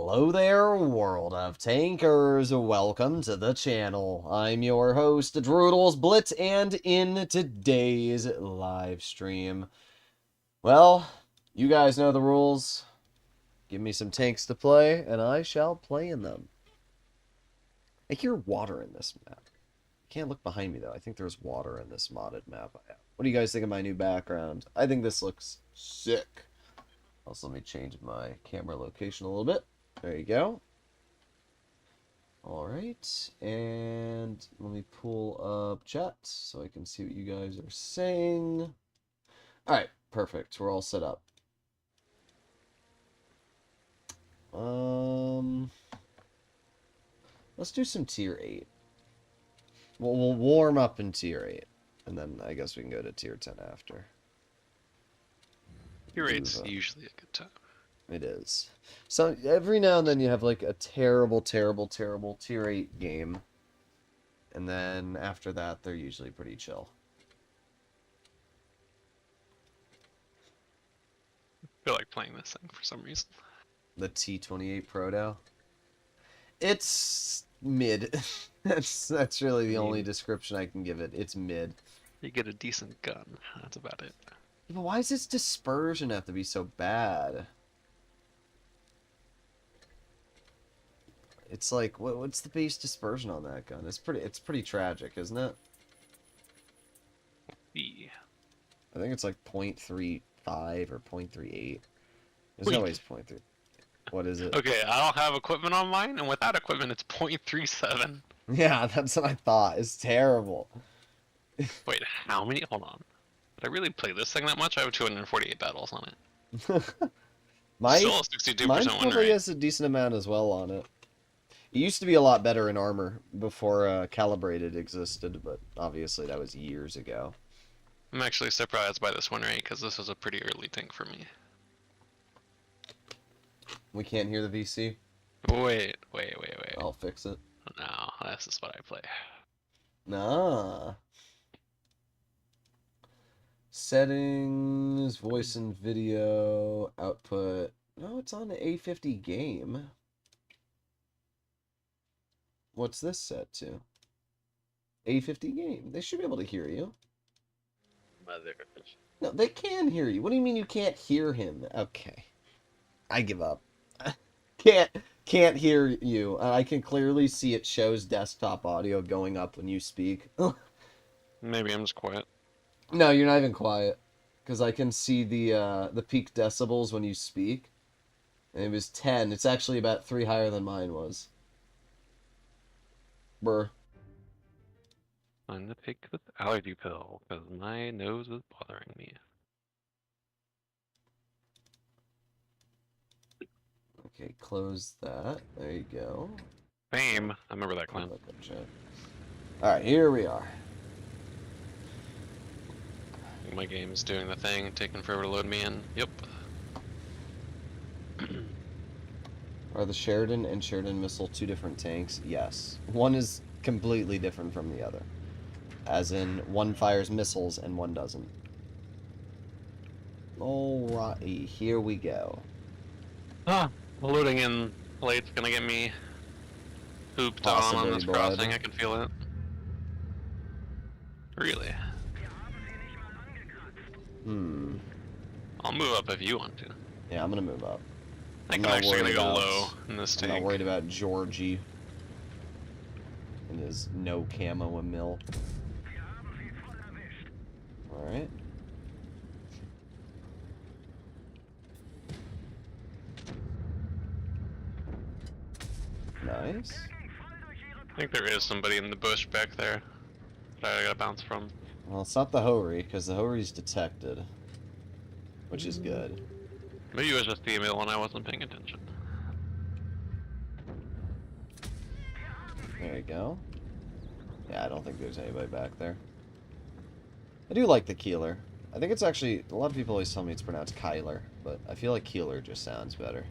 Hello there, world of tankers. Welcome to the channel. I'm your host, Droodles Blitz, and in today's live stream, well, you guys know the rules. Give me some tanks to play, and I shall play in them. I hear water in this map. I can't look behind me, though. I think there's water in this modded map I have. What do you guys think of my new background? I think this looks sick. Also, let me change my camera location a little bit. There you go. Alright, and let me pull up chat so I can see what you guys are saying. Alright, perfect. We're all set up. Let's do some tier 8. We'll warm up in tier 8, and then I guess we can go to tier 10 after. Tier 8's usually a good time. It is. So every now and then you have like a terrible tier 8 game. And then after that, they're usually pretty chill. I feel like playing this thing for some reason. The T28 Proto. It's mid. that's really the only description I can give it. It's mid. You get a decent gun. That's about it. But why does its dispersion have to be so bad? It's like, what's the base dispersion on that gun? It's pretty tragic, isn't it? Yeah. I think it's like 0.35 or 0.38. There's always 0.3. What is it? Okay, I don't have equipment on mine, and without equipment, it's 0.37. Yeah, that's what I thought. It's terrible. Wait, how many? Hold on. Did I really play this thing that much? I have 248 battles on it. Still a 62% mine win probably rate. has a decent amount as well on it. It used to be a lot better in armor before Calibrated existed, but obviously that was years ago. I'm actually surprised by this win rate, because this was a pretty early tank for me. We can't hear the VC? Wait. I'll fix it. No, this is what I play. Nah. Settings, voice and video, output. No, it's on the A50 game. What's this set to? A50 game. They should be able to hear you. Mother. No, they can hear you. What do you mean you can't hear him? Okay. I give up. Can't hear you. I can clearly see it shows desktop audio going up when you speak. Maybe I'm just quiet. No, you're not even quiet. Because I can see the peak decibels when you speak. And it was 10. It's actually about 3 higher than mine was. Brr. I'm gonna take this allergy pill, because my nose is bothering me. Okay, close that. There you go. Fame. I remember that clan. Alright, here we are. My game is doing the thing, taking forever to load me in. Yep. Are the Sheridan and Sheridan missile two different tanks? Yes. One is completely different from the other. As in, one fires missiles and one doesn't. Alrighty, here we go. Ah, loading in late's gonna get me pooped on this crossing, I can feel it. Really? I'll move up if you want to. Yeah, I'm gonna move up. I think I'm actually gonna go low in this tank. I'm not worried about Georgie and his no camo and mill. Alright. Nice. I think there is somebody in the bush back there that I gotta bounce from. Well, it's not the Hori, because the Hori's detected. Which is good. Maybe it was just the email when I wasn't paying attention. There you go. Yeah, I don't think there's anybody back there. I do like the Keeler. I think it's actually, a lot of people always tell me it's pronounced Kyler, but I feel like Keeler just sounds better.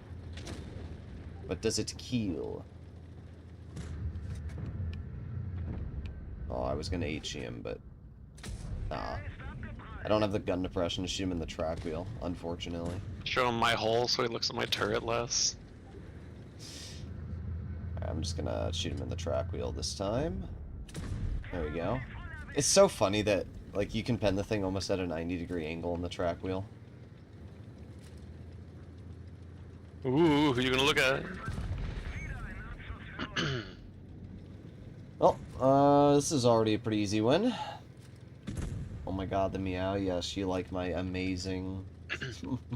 But does it keel? Oh, I was gonna H him, but nah. I don't have the gun depression to shoot him in the track wheel, unfortunately. Show him my hole so he looks at my turret less. I'm just gonna shoot him in the track wheel this time. There we go. It's so funny that, like, you can pen the thing almost at a 90-degree angle in the track wheel. Ooh, who are you gonna look at? Well, this is already a pretty easy win. Oh my god, the meow. Yes, you like my amazing...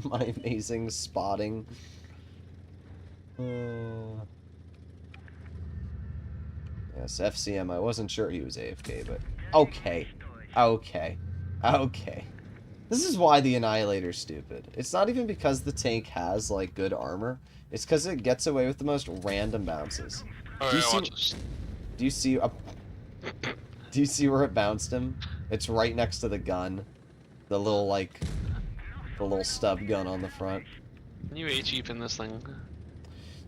my amazing spotting. Yes, FCM. I wasn't sure he was AFK, but... Okay. Okay. Okay. This is why the Annihilator's stupid. It's not even because the tank has, like, good armor. It's because it gets away with the most random bounces. Alright, watch this. Do you see... do you see where it bounced him? It's right next to the gun. The little, like... the little stub gun on the front. Can you HE in this thing?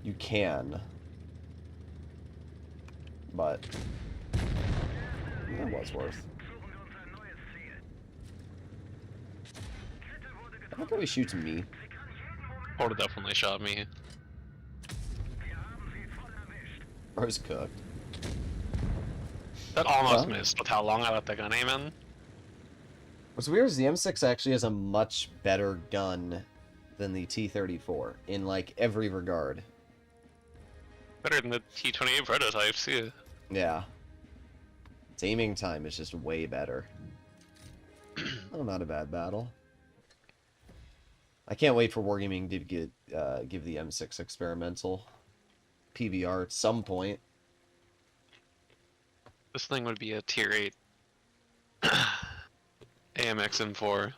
You can. But... that was worth. I like how he shoots me. Porta definitely shot me. Bro's cooked. That almost missed with how long I let that gun aim in. What's weird is the M6 actually has a much better gun than the T34 in, like, every regard. Better than the T28 Prototypes, too. Yeah. Its aiming time is just way better. Oh, not a bad battle. I can't wait for Wargaming to give the M6 experimental PBR at some point. This thing would be a tier 8 AMX M4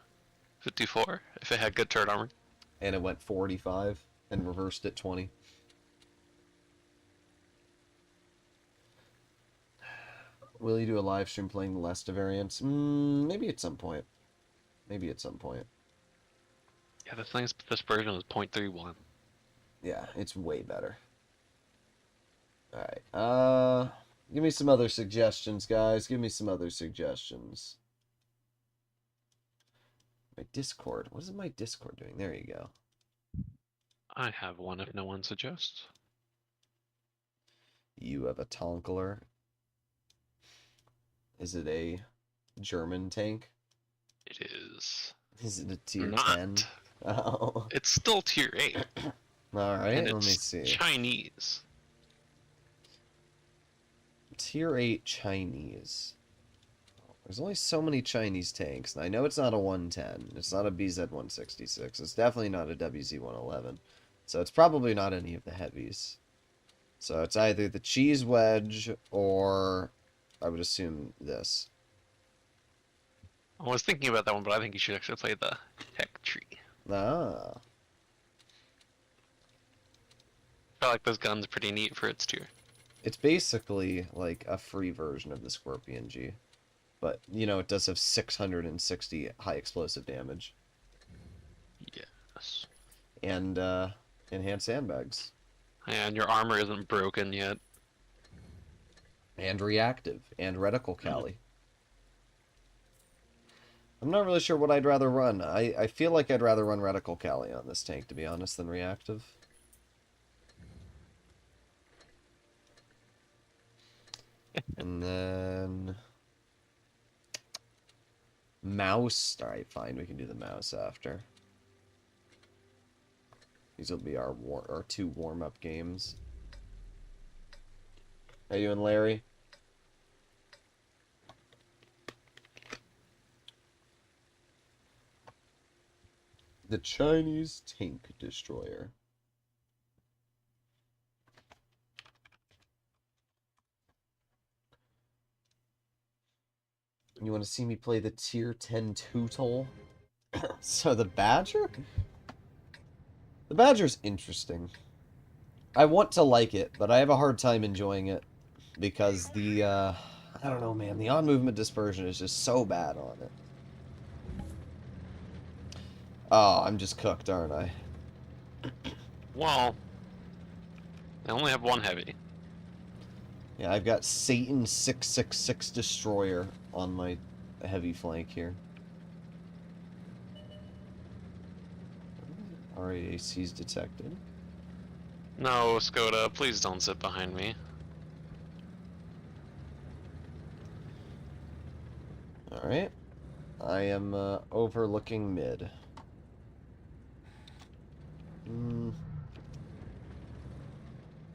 54 if it had good turret armor. And it went 45 and reversed at 20. Will you do a live stream playing the Lesta variants? Maybe at some point. Maybe at some point. Yeah, this version is 0.31. Yeah, it's way better. Alright, give me some other suggestions, guys. Give me some other suggestions. My Discord. What is my Discord doing? There you go. I have one if no one suggests. You have a Tonkler. Is it a German tank? It is. Is it a tier not. 10? Oh. It's still tier 8. Alright, let me it's see. Chinese. Tier 8 Chinese. There's only so many Chinese tanks. And I know it's not a 110. It's not a BZ-166. It's definitely not a WZ-111. So it's probably not any of the heavies. So it's either the Cheese Wedge or I would assume this. I was thinking about that one, but I think you should actually play the Heck Tree. Ah. I feel like this gun's pretty neat for its tier. It's basically like a free version of the Scorpion G. But, you know, it does have 660 high explosive damage. Yes. And, enhanced sandbags. And your armor isn't broken yet. And reactive. And reticle Cali. I'm not really sure what I'd rather run. I feel like I'd rather run reticle Cali on this tank, to be honest, than reactive. And then... mouse. Alright, fine. We can do the mouse after. These will be our two warm-up games. How you doing, Larry? The Chinese Tank Destroyer. You want to see me play the tier 10 Tootle? So the Badger? The Badger's interesting. I want to like it, but I have a hard time enjoying it. Because the, I don't know, man. The on-movement dispersion is just so bad on it. Oh, I'm just cooked, aren't I? Well, I only have one heavy. Yeah, I've got Satan 666 Destroyer on my heavy flank here. RAAC's detected. No, Skoda, please don't sit behind me. Alright. I am overlooking mid.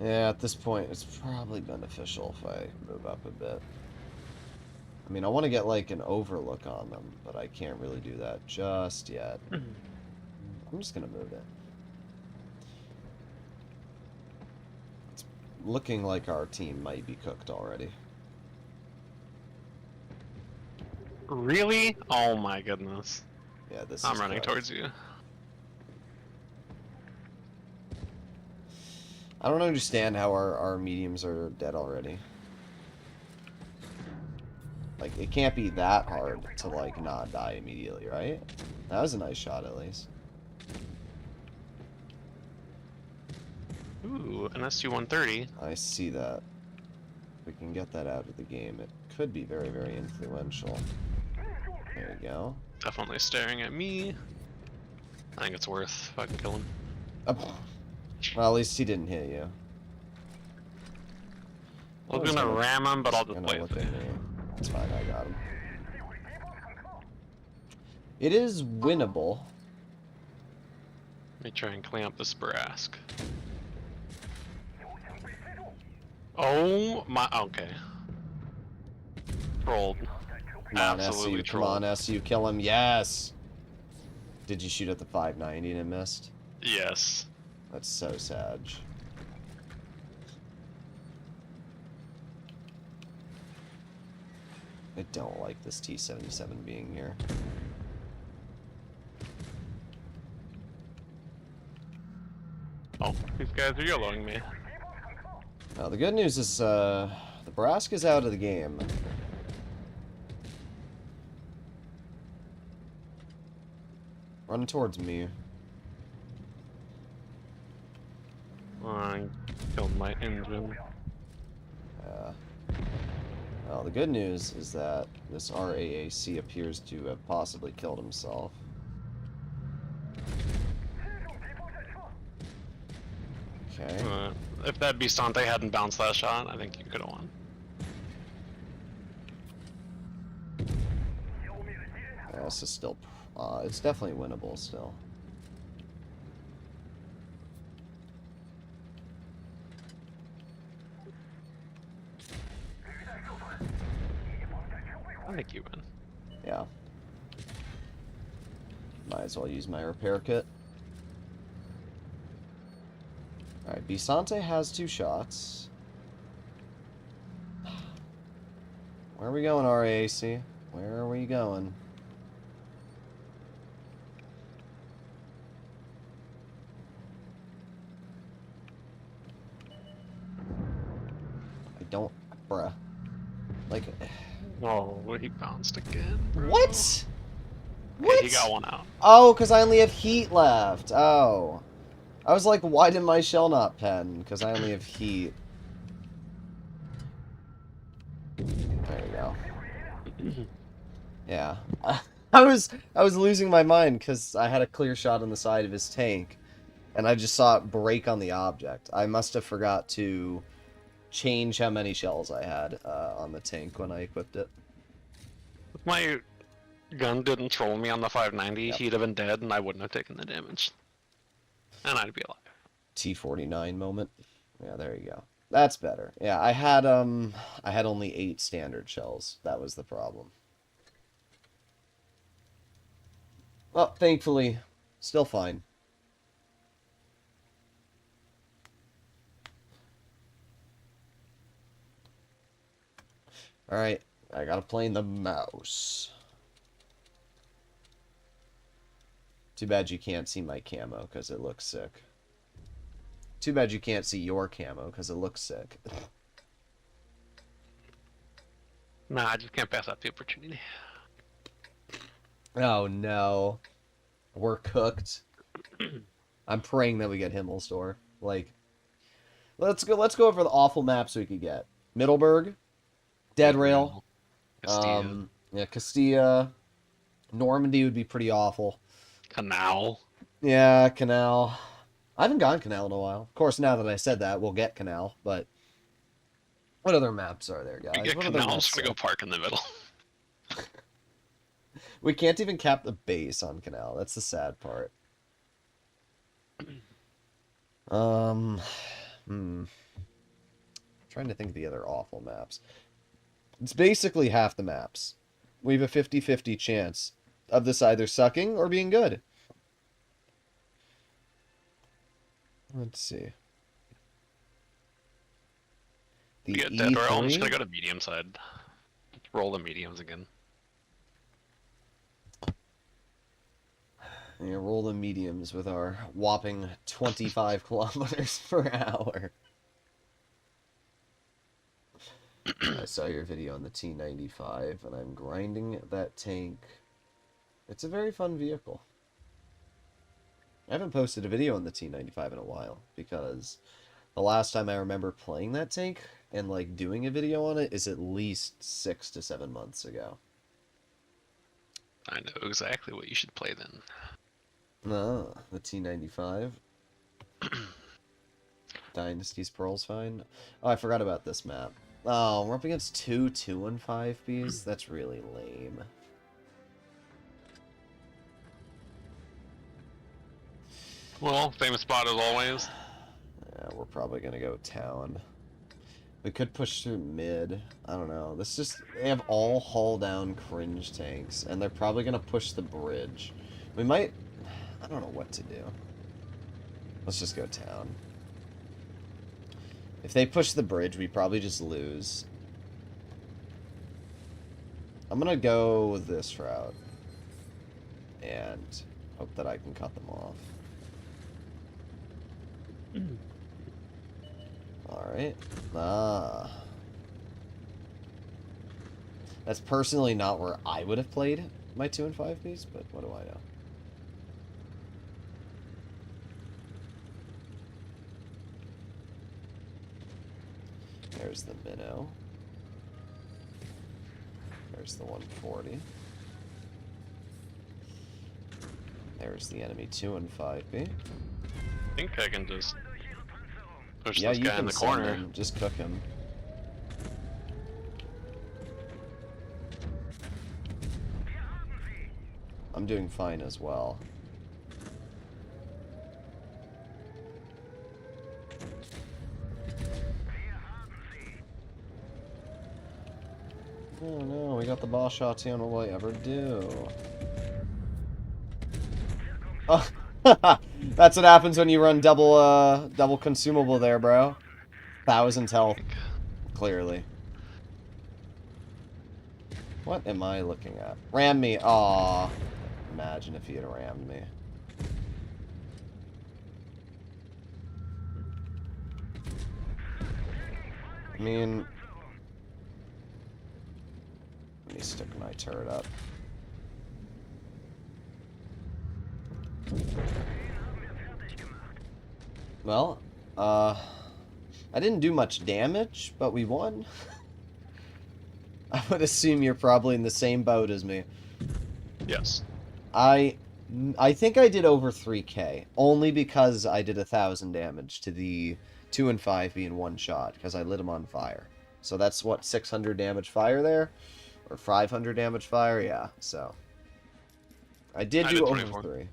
Yeah, at this point, it's probably beneficial if I move up a bit. I mean, I want to get, like, an overlook on them, but I can't really do that just yet. I'm just going to move it. It's looking like our team might be cooked already. Really? Oh my goodness. Yeah, this is I'm running cooked. towards you. I don't understand how our mediums are dead already. Like, it can't be that hard to, like, not die immediately, right? That was a nice shot, at least. Ooh, an SU-130. I see that. If we can get that out of the game, it could be very, very influential. There you go. Definitely staring at me. I think it's worth if I can kill him. Well, at least he didn't hit you. I was gonna ram him, but I'll just play it. It's fine, I got him. It is winnable. Let me try and clean up this Brask. Oh my, okay. Trolled. Come on, Absolutely SU, come trolled. on, SU, kill him, yes! Did you shoot at the 590 and it missed? Yes. That's so sad. I don't like this T-77 being here. Oh, these guys are yellowing me. Now, the good news is, the Brask is out of the game. Running towards me. I killed my engine. Well, the good news is that this RAAC appears to have possibly killed himself. Okay. If that Bistante hadn't bounced that shot, I think you could have won. Yeah, this is still... it's definitely winnable still. I think you win. Yeah. Might as well use my repair kit. Alright, Bisante has 2 shots. Where are we going, RAAC? Where are we going? I don't... Bruh. Like... Oh, he bounced again. Bro. What? Okay, What? he got one out. Oh, because I only have heat left. Oh. I was like, why did my shell not pen? Because I only have heat. There you go. Yeah. I was losing my mind because I had a clear shot on the side of his tank. And I just saw it break on the object. I must have forgot to change how many shells I had on the tank when I equipped it. If my gun didn't troll me on the 590, Yep. he'd have been dead and I wouldn't have taken the damage. And I'd be alive. T29 moment. Yeah, there you go. That's better. Yeah, I had only 8 standard shells. That was the problem. Well, thankfully, still fine. Alright, I gotta play in the mouse. Too bad you can't see my camo, because it looks sick. Too bad you can't see your camo, because it looks sick. Nah, I just can't pass up the opportunity. Oh no. We're cooked. I'm praying that we get Himmelstor. Like, let's go over the awful maps we could get. Middleburg, Dead Rail, Castilla. yeah, Castilla, Normandy would be pretty awful. Canal. Yeah, Canal. I haven't gone Canal in a while. Of course, now that I said that, we'll get Canal, but what other maps are there, We guys? get What other Canal, I'm maps just gonna say? go park in the middle. We can't even cap the base on Canal. That's the sad part. Um, trying to think of the other awful maps. It's basically half the maps. We have a 50-50 chance of this either sucking or being good. Let's see. We The get dead, or I'm just gonna E3. go to medium side. Roll the mediums again. Yeah, roll the mediums with our whopping 25 kilometers per hour. I saw your video on the T95, and I'm grinding that tank. It's a very fun vehicle. I haven't posted a video on the T95 in a while, because the last time I remember playing that tank and, like, doing a video on it is at least 6 to 7 months ago. I know exactly what you should play then. Ah, the T95. Dynasty's Pearl's fine. Oh, I forgot about this map. Oh, we're up against two 2-5Bs? That's really lame. Well, famous spot as always. Yeah, we're probably gonna go town. We could push through mid. I don't know. This just... They have all hull-down cringe tanks, and they're probably gonna push the bridge. We might... I don't know what to do. Let's just go town. If they push the bridge, we probably just lose. I'm gonna go this route. And hope that I can cut them off. Alright. Ah. That's personally not where I would have played my 2-5Bs, but what do I know? There's the minnow. There's the 140. There's the enemy 2-5B. I think I can just push Yeah, this you guy in can the send corner. him. Just cook him. I'm doing fine as well. Oh no, we got the boss shots in. What will I ever do? Oh, that's what happens when you run double consumable there, bro. 1,000 health, clearly. What am I looking at? Ram me. Aw. Imagine if he had rammed me. I mean... Let me stick my turret up. Well, I didn't do much damage, but we won. I would assume you're probably in the same boat as me. Yes. I think I did over 3k, only because I did 1,000 damage to the 2-5B in one shot, because I lit him on fire. So that's, what, 600 damage fire there? Or 500 damage fire? Yeah, so. I did do over 24. 3.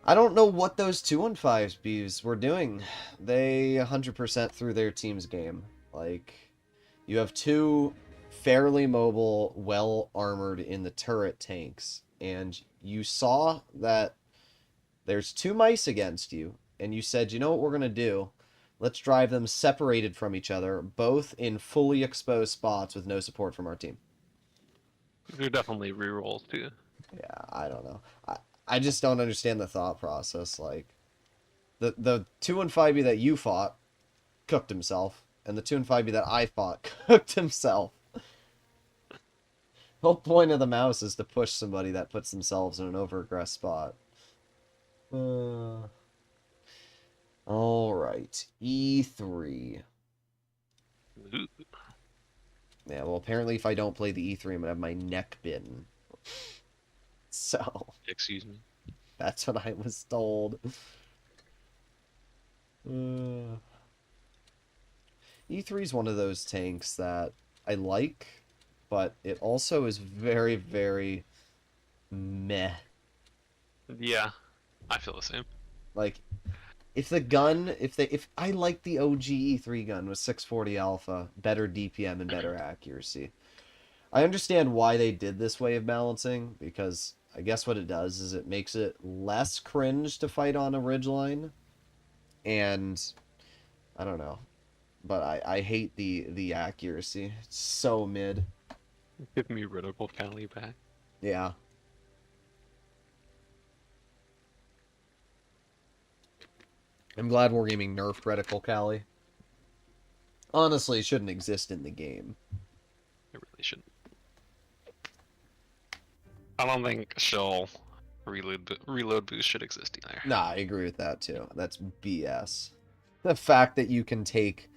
I don't know what those 2-5Bs were doing. They 100% threw their team's game. Like, you have two fairly mobile, well-armored in the turret tanks, and you saw that there's two mice against you, and you said, you know what we're going to do? Let's drive them separated from each other, both in fully exposed spots with no support from our team. They're definitely rerolls too. Yeah, I don't know. I just don't understand the thought process. Like, the 2-5B that you fought cooked himself, and the 2-5B that I fought cooked himself. The whole point of the mouse is to push somebody that puts themselves in an over-aggressed spot. Alright, E3. Ooh. Yeah, well, apparently if I don't play the E3, I'm gonna have my neck bitten. So... Excuse me. That's what I was told. E3 is one of those tanks that I like, but it also is very, very meh. Yeah, I feel the same. Like, if I like the OG E3 gun with 640 alpha, better DPM and better accuracy. I understand why they did this way of balancing, because I guess what it does is it makes it less cringe to fight on a ridgeline, and I don't know, but I hate the accuracy. It's so mid. Give me Reticle Cali back. Yeah. I'm glad we're gaming nerfed reticle Cali. Honestly, it shouldn't exist in the game. It really shouldn't. I don't think shell reload boost should exist either. Nah, I agree with that too. That's BS. The fact that you can take...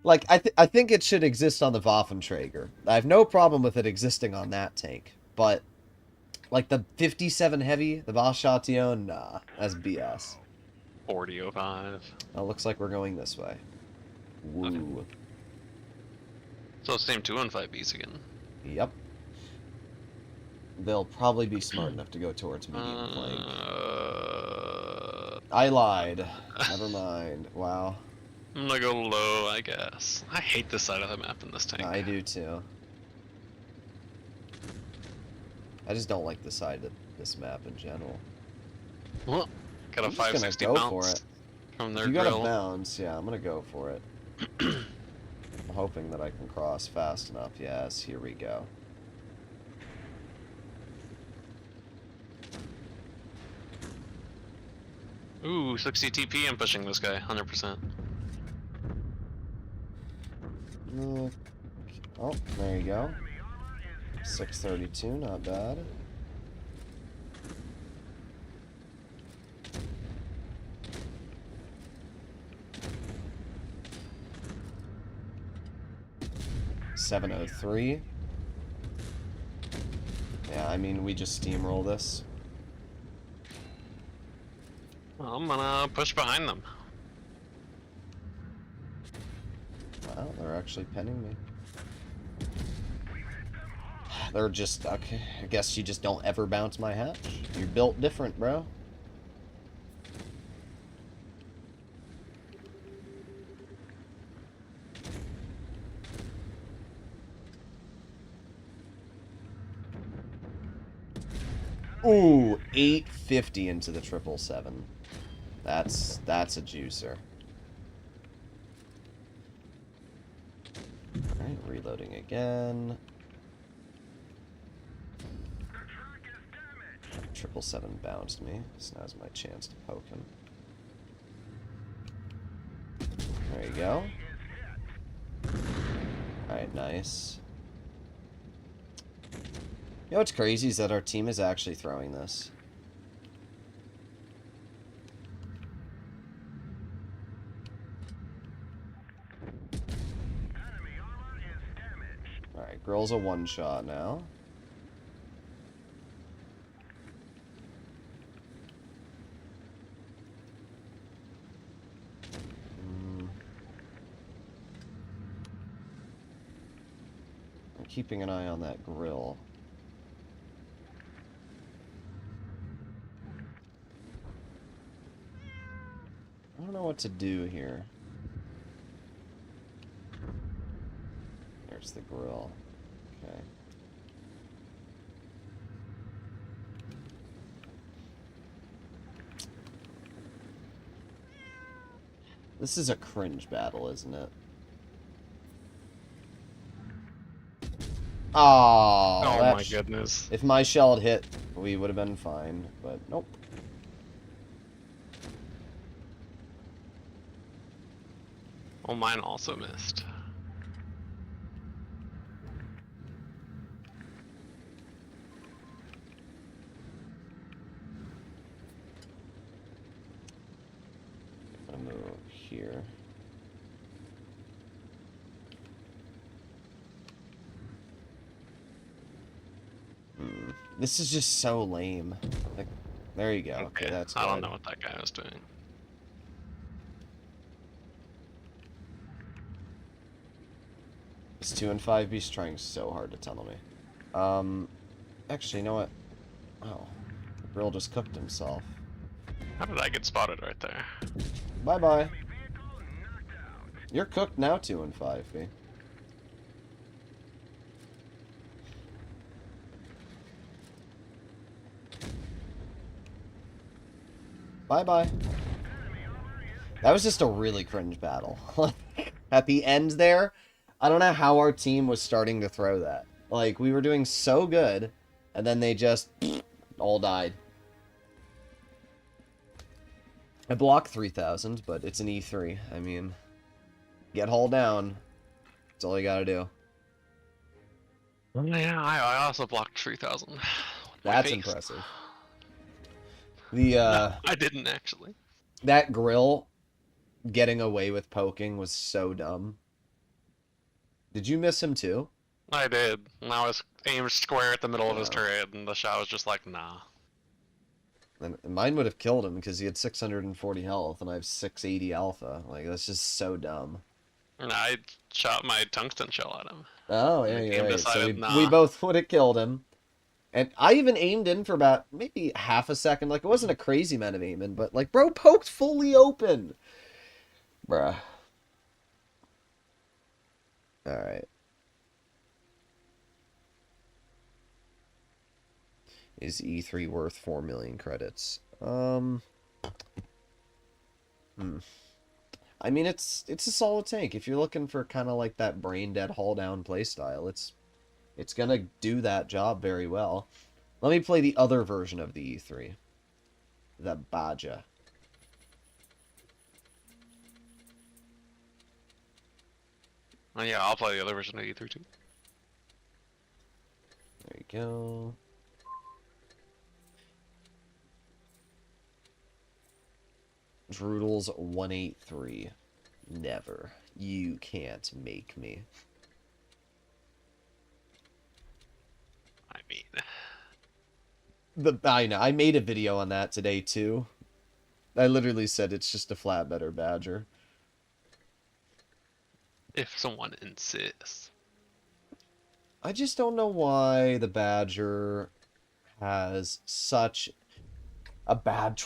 Like, I think it should exist on the Waffenträger. I have no problem with it existing on that tank. But, like, the 57 Heavy, the Waschation, nah, that's BS. 4005. Oh, looks like we're going this way. Woo. Okay. So same 215Bs again. Yep. They'll probably be smart enough to go towards medium flank. I lied. Never mind. Wow. I'm gonna go low, I guess. I hate this side of the map in this tank. I do too. I just don't like the side of this map in general. Well, got a I'm just gonna 560 go bounce for it. from their You grill. got a bounce, yeah, I'm gonna go for it. I'm hoping that I can cross fast enough. Yes, here we go. Ooh, 60 TP, I'm pushing this guy, 100%. Oh, there you go. 632, not bad. $703. Yeah, I mean, we just steamroll this. I'm gonna push behind them. Wow, they're actually penning me. They're just, okay, I guess you just don't ever bounce my hatch. You're built different, bro. Ooh, 850 into the 777. That's a juicer. Alright, reloading again. 777 bounced me, so now's my chance to poke him. There you go. Alright, nice. You know what's crazy is that our team is actually throwing this. Alright, Grill's a one-shot now. I'm keeping an eye on that grill. I don't know what to do here. There's the grill. Okay. This is a cringe battle, isn't it? Oh, Oh my goodness. If my shell had hit, we would have been fine, but nope. Well, mine also missed. I'm gonna move here. This is just so lame. Like, There you go. Okay, that's good. I don't know what that guy was doing. This 2 and 5 beast trying so hard to tunnel me. Actually, you know what? Oh, the grill just cooked himself. How did I get spotted right there? Bye-bye. You're cooked now, 2 and 5, B. Bye-bye. That was just a really cringe battle. At the end there, I don't know how our team was starting to throw that. Like, we were doing so good, and then they just all died. I blocked 3,000, but it's an E3. I mean, get hull down. That's all you gotta do. Yeah, I also blocked 3,000. That's impressive. The No, I didn't actually. That grill getting away with poking was so dumb. Did you miss him too? I did. And I was aimed square at the middle of his turret, and the shot was just like, nah. And mine would have killed him because he had 640 health, and I have 680 alpha. Like, that's just so dumb. And I shot my tungsten shell at him. Oh, yeah, you're right. Decided, So we both would have killed him. And I even aimed in for about maybe half a second. Like, it wasn't a crazy amount of aiming, but, like, bro poked fully open. Bruh. Alright. Is E3 worth 4 million credits? I mean, it's a solid tank. If you're looking for kind of like that brain-dead haul-down playstyle, it's gonna do that job very well. Let me play the other version of the E3. The Baja. Oh, yeah, I'll play the other version of E3 too. There you go. Droodles 183. Never. You can't make me. I mean... I know. I made a video on that today, too. I literally said it's just a flatbedder badger. If someone insists. I just don't know why the badger has such a bad...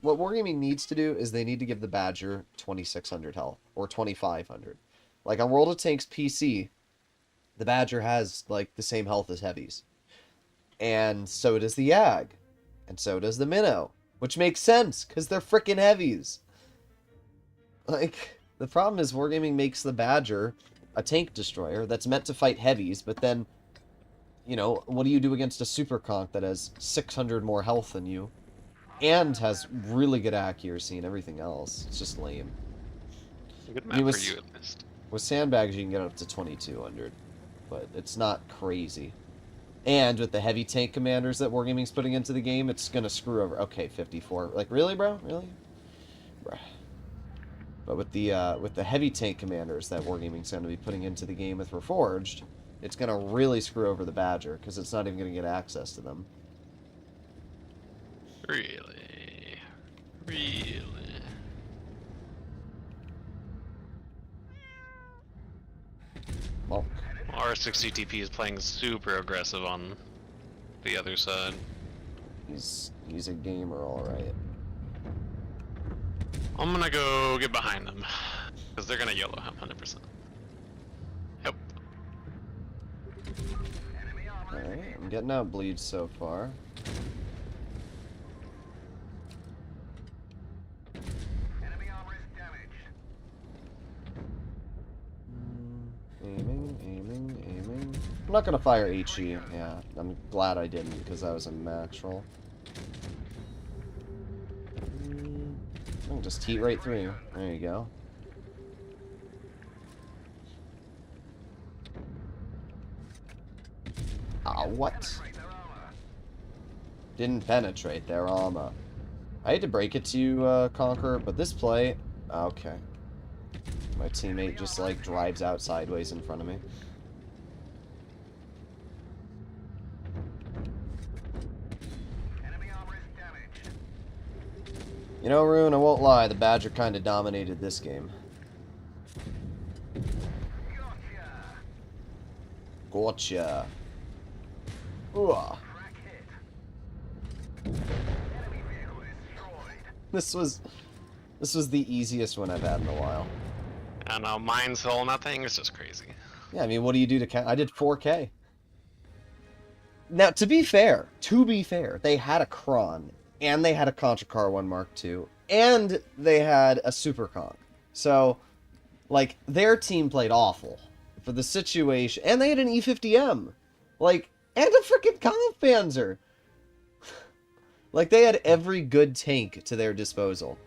What Wargaming needs to do is they need to give the badger 2,600 health. Or 2,500. Like, on World of Tanks PC, the badger has, like, the same health as heavies. And so does the Yag. And so does the Minnow. Which makes sense, because they're freaking heavies. Like, the problem is Wargaming makes the Badger a tank destroyer that's meant to fight heavies, but then, you know, what do you do against a super conch that has 600 more health than you? And has really good accuracy and everything else. It's just lame. Good map for you at least. With sandbags, you can get up to 2,200. But it's not crazy. And with the heavy tank commanders that Wargaming's putting into the game, it's gonna screw over. Okay, 54. Like, really, bro? Really? Bruh. But with the heavy tank commanders that Wargaming's gonna be putting into the game with Reforged, it's gonna really screw over the Badger, because it's not even gonna get access to them. Really? Really? Well, R6CTP is playing super aggressive on the other side. he's a gamer, alright. I'm gonna go get behind them, because they're gonna yellow him 100%. Yep. Alright, I'm getting out bleeds so far. Aiming. I'm not gonna fire HE. Yeah, I'm glad I didn't, because that was a max roll. Oh, just heat right through. There you go. Ah, what? Didn't penetrate their armor. I hate to break it to you, Conqueror, but this play... Okay. My teammate just, like, drives out sideways in front of me. You know, Rune, I won't lie, the Badger kind of dominated this game. Gotcha. Ooh. This was the easiest one I've had in a while. I don't know, mine's still nothing, it's just crazy. Yeah, I mean, what do you do to count? I did 4K. Now, to be fair, they had a Kron, and they had a Controcarro 1 Mark II, and they had a Super Conch. So, like, their team played awful for the situation, and they had an E50M. Like, and a freaking Kampfpanzer. Like, they had every good tank to their disposal.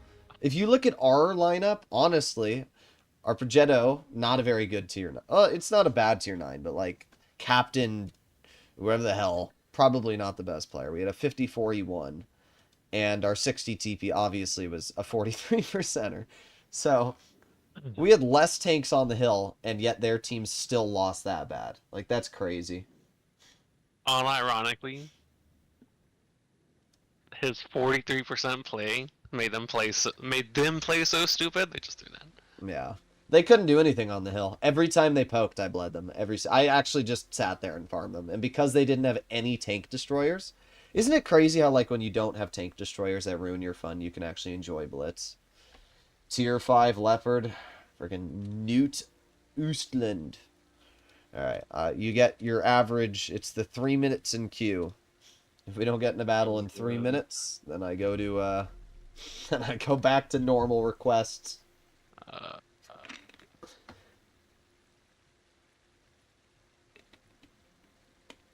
If you look at our lineup, honestly, our Progetto, not a very good tier 9. It's not a bad tier 9, but, like, Captain, whoever the hell, probably not the best player. We had a 54 E1, and our 60 TP obviously was a 43%er. So, we had less tanks on the hill, and yet their team still lost that bad. Like, that's crazy. Unironically, his 43% play made them play so stupid. They just threw that. Yeah. They couldn't do anything on the hill. Every time they poked, I bled them. I actually just sat there and farmed them. And because they didn't have any tank destroyers, isn't it crazy how, like, when you don't have tank destroyers that ruin your fun, you can actually enjoy Blitz? Tier 5 Leopard. Friggin' Newt Oostland. Alright, you get your average. It's the 3 minutes in queue. If we don't get in a battle in 3 minutes, then I go to, then I go back to normal requests.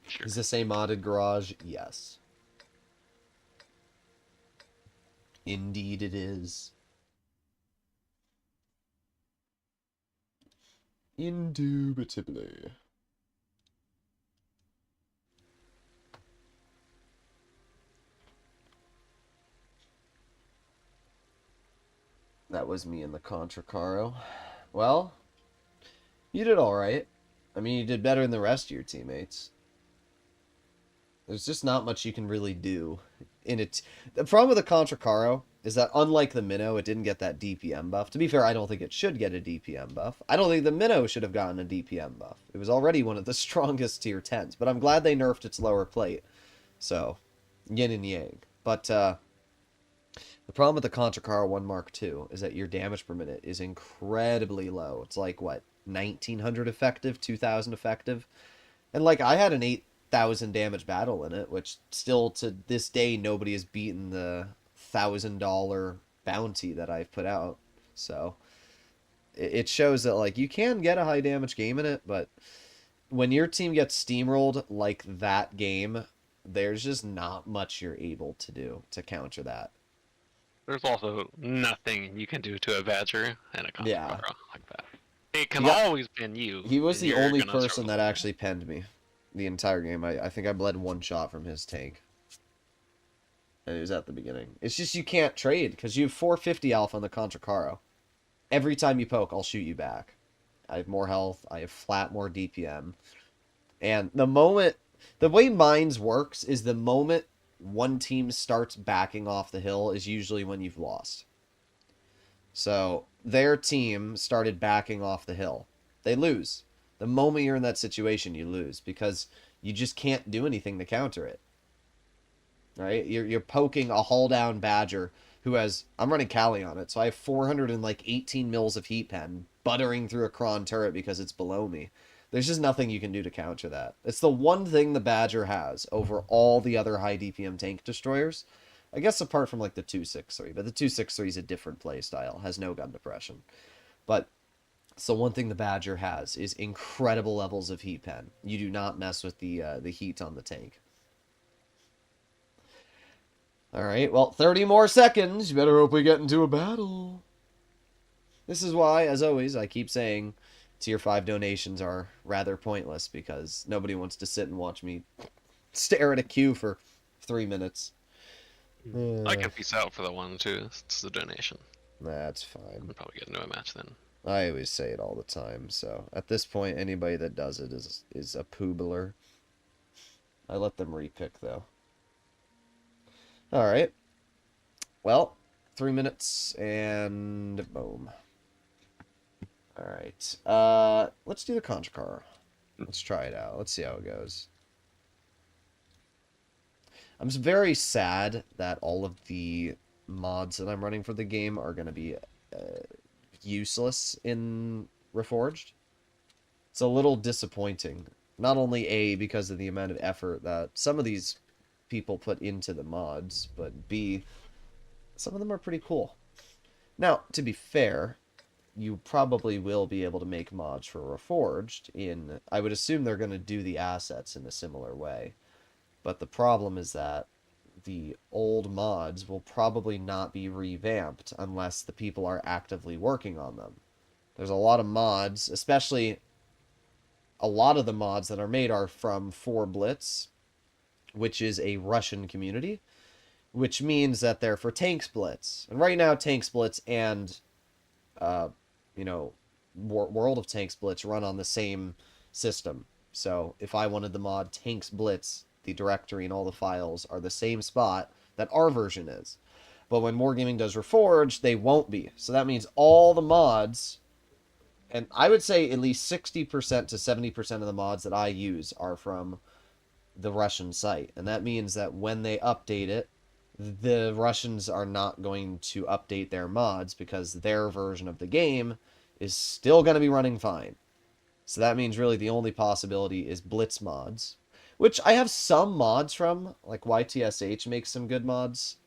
Sure. Is this a modded garage? Yes. Indeed it is. Indubitably. That was me in the Controcarro. Well, you did alright. I mean, you did better than the rest of your teammates. There's just not much you can really do in it. The problem with the Controcarro is that, unlike the Minnow, it didn't get that DPM buff. To be fair, I don't think it should get a DPM buff. I don't think the Minnow should have gotten a DPM buff. It was already one of the strongest tier 10s, but I'm glad they nerfed its lower plate. So, yin and yang. But, the problem with the Controcarro 1 Mark II is that your damage per minute is incredibly low. It's like, what, 1900 effective, 2000 effective? And, like, I had an 8,000 damage battle in it, which still to this day nobody has beaten the $1,000 bounty that I've put out. So it shows that, like, you can get a high damage game in it, but when your team gets steamrolled like that game, there's just not much you're able to do to counter that. There's also nothing you can do to a Badger and a Controcarro like that. It can always pin you. He was the only person that actually pinned me the entire game. I think I bled one shot from his tank. And it was at the beginning. It's just you can't trade, because you have 450 alpha on the Controcarro. Every time you poke, I'll shoot you back. I have more health. I have flat more DPM. And the way Mines works is the moment one team starts backing off the hill is usually when you've lost. So, their team started backing off the hill. They lose. The moment you're in that situation, you lose, because you just can't do anything to counter it. Right? You're poking a hull down Badger who has, I'm running Cali on it, so I have 418 mils of heat pen buttering through a Kron turret because it's below me. There's just nothing you can do to counter that. It's the one thing the Badger has over all the other high DPM tank destroyers. I guess apart from, like, the 263, but the 263 is a different play style, has no gun depression. But it's the one thing the Badger has is incredible levels of heat pen. You do not mess with the heat on the tank. Alright, well, 30 more seconds. You better hope we get into a battle. This is why, as always, I keep saying tier 5 donations are rather pointless, because nobody wants to sit and watch me stare at a queue for 3 minutes. I can peace out for the one, too. It's the donation. That's fine. I'll probably get into a match then. I always say it all the time, so at this point, anybody that does it is a poobler. I let them repick, though. Alright. Well, 3 minutes, and boom. Alright. Let's do the Controcarro. Let's try it out. Let's see how it goes. I'm very sad that all of the mods that I'm running for the game are going to be useless in Reforged. It's a little disappointing. Not only A, because of the amount of effort that some of these people put into the mods, but B, some of them are pretty cool. Now, to be fair, you probably will be able to make mods for Reforged in... I would assume they're going to do the assets in a similar way. But the problem is that the old mods will probably not be revamped unless the people are actively working on them. There's a lot of mods, especially a lot of the mods that are made are from 4Blitz, which is a Russian community, which means that they're for Tank Splits. And right now, Tank Splits and, World of Tank Splits run on the same system. So if I wanted the mod Tanks Blitz, the directory and all the files are the same spot that our version is. But when Wargaming does Reforged, they won't be. So that means all the mods, and I would say at least 60% to 70% of the mods that I use are from the Russian site. And that means that when they update it, the Russians are not going to update their mods because their version of the game is still going to be running fine. So that means really the only possibility is Blitz mods, which I have some mods from, like YTSH makes some good mods,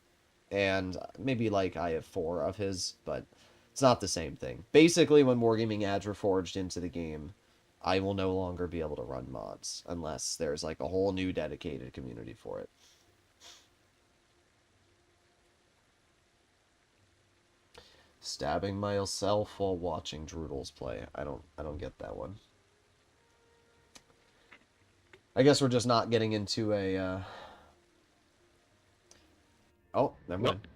and maybe like I have 4 of his, but it's not the same thing. Basically, when Wargaming adds Reforged into the game, I will no longer be able to run mods unless there's like a whole new dedicated community for it. Stabbing myself while watching Droodles play. I don't get that one. I guess we're just not getting into a Oh, never mind. Nope.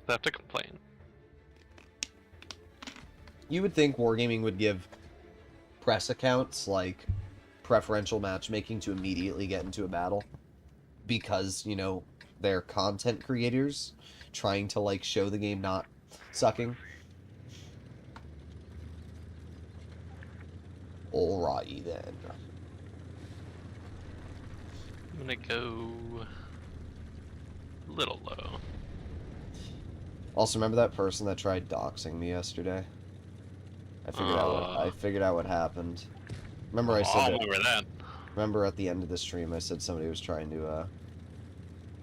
I have to complain. You would think Wargaming would give press accounts like preferential matchmaking to immediately get into a battle because, they're content creators trying to like show the game not sucking. Alrighty then. I'm gonna go a little low. Also, remember that person that tried doxing me yesterday? I figured out what happened. Remember I said remember that. Remember at the end of the stream I said somebody was trying to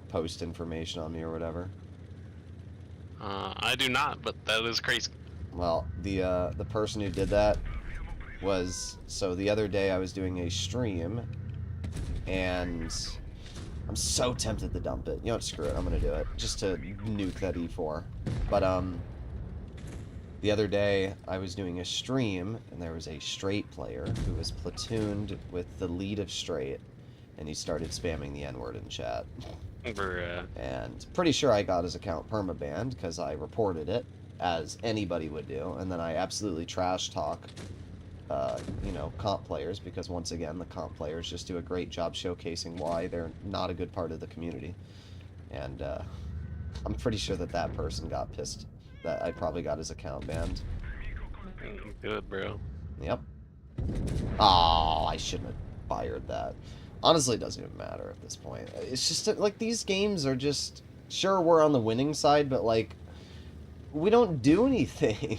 post information on me or whatever. I do not, but that is crazy. Well, the person who did that was, so the other day I was doing a stream and I'm so tempted to dump it. You know what, screw it, I'm gonna do it just to nuke that E4. But the other day I was doing a stream and there was a straight player who was platooned with the lead of straight and he started spamming the N-word in chat. And pretty sure I got his account permabanned because I reported it, as anybody would do, and then I absolutely trash talk, comp players, because once again, the comp players just do a great job showcasing why they're not a good part of the community. And I'm pretty sure that person got pissed that I probably got his account banned. Good, bro. Yep. Oh, I shouldn't have fired that. Honestly, it doesn't even matter at this point. It's just, like, these games are just... Sure, we're on the winning side, but, like, we don't do anything.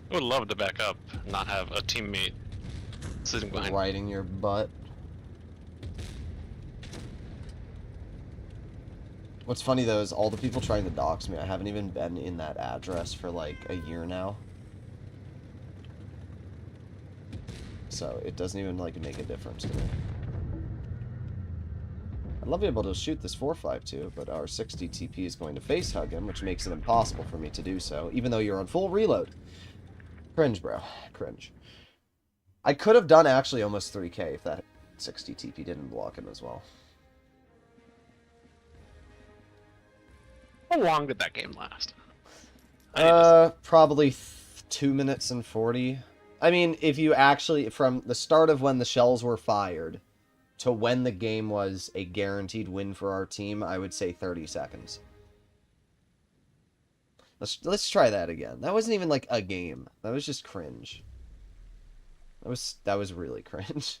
I would love to back up, not have a teammate sitting behind. Riding your butt. What's funny, though, is all the people trying to dox me, I haven't even been in that address for, like, a year now. So it doesn't even like make a difference to me. I'd love to be able to shoot this 4.52, but our 60 TP is going to face hug him, which makes it impossible for me to do so, even though you're on full reload. Cringe, bro. Cringe. I could have done actually almost 3k if that 60 TP didn't block him as well. How long did that game last? Probably 2 minutes and 40. I mean, if you actually, from the start of when the shells were fired to when the game was a guaranteed win for our team, I would say 30 seconds. Let's try that again. That wasn't even like a game. That was just cringe. That was really cringe.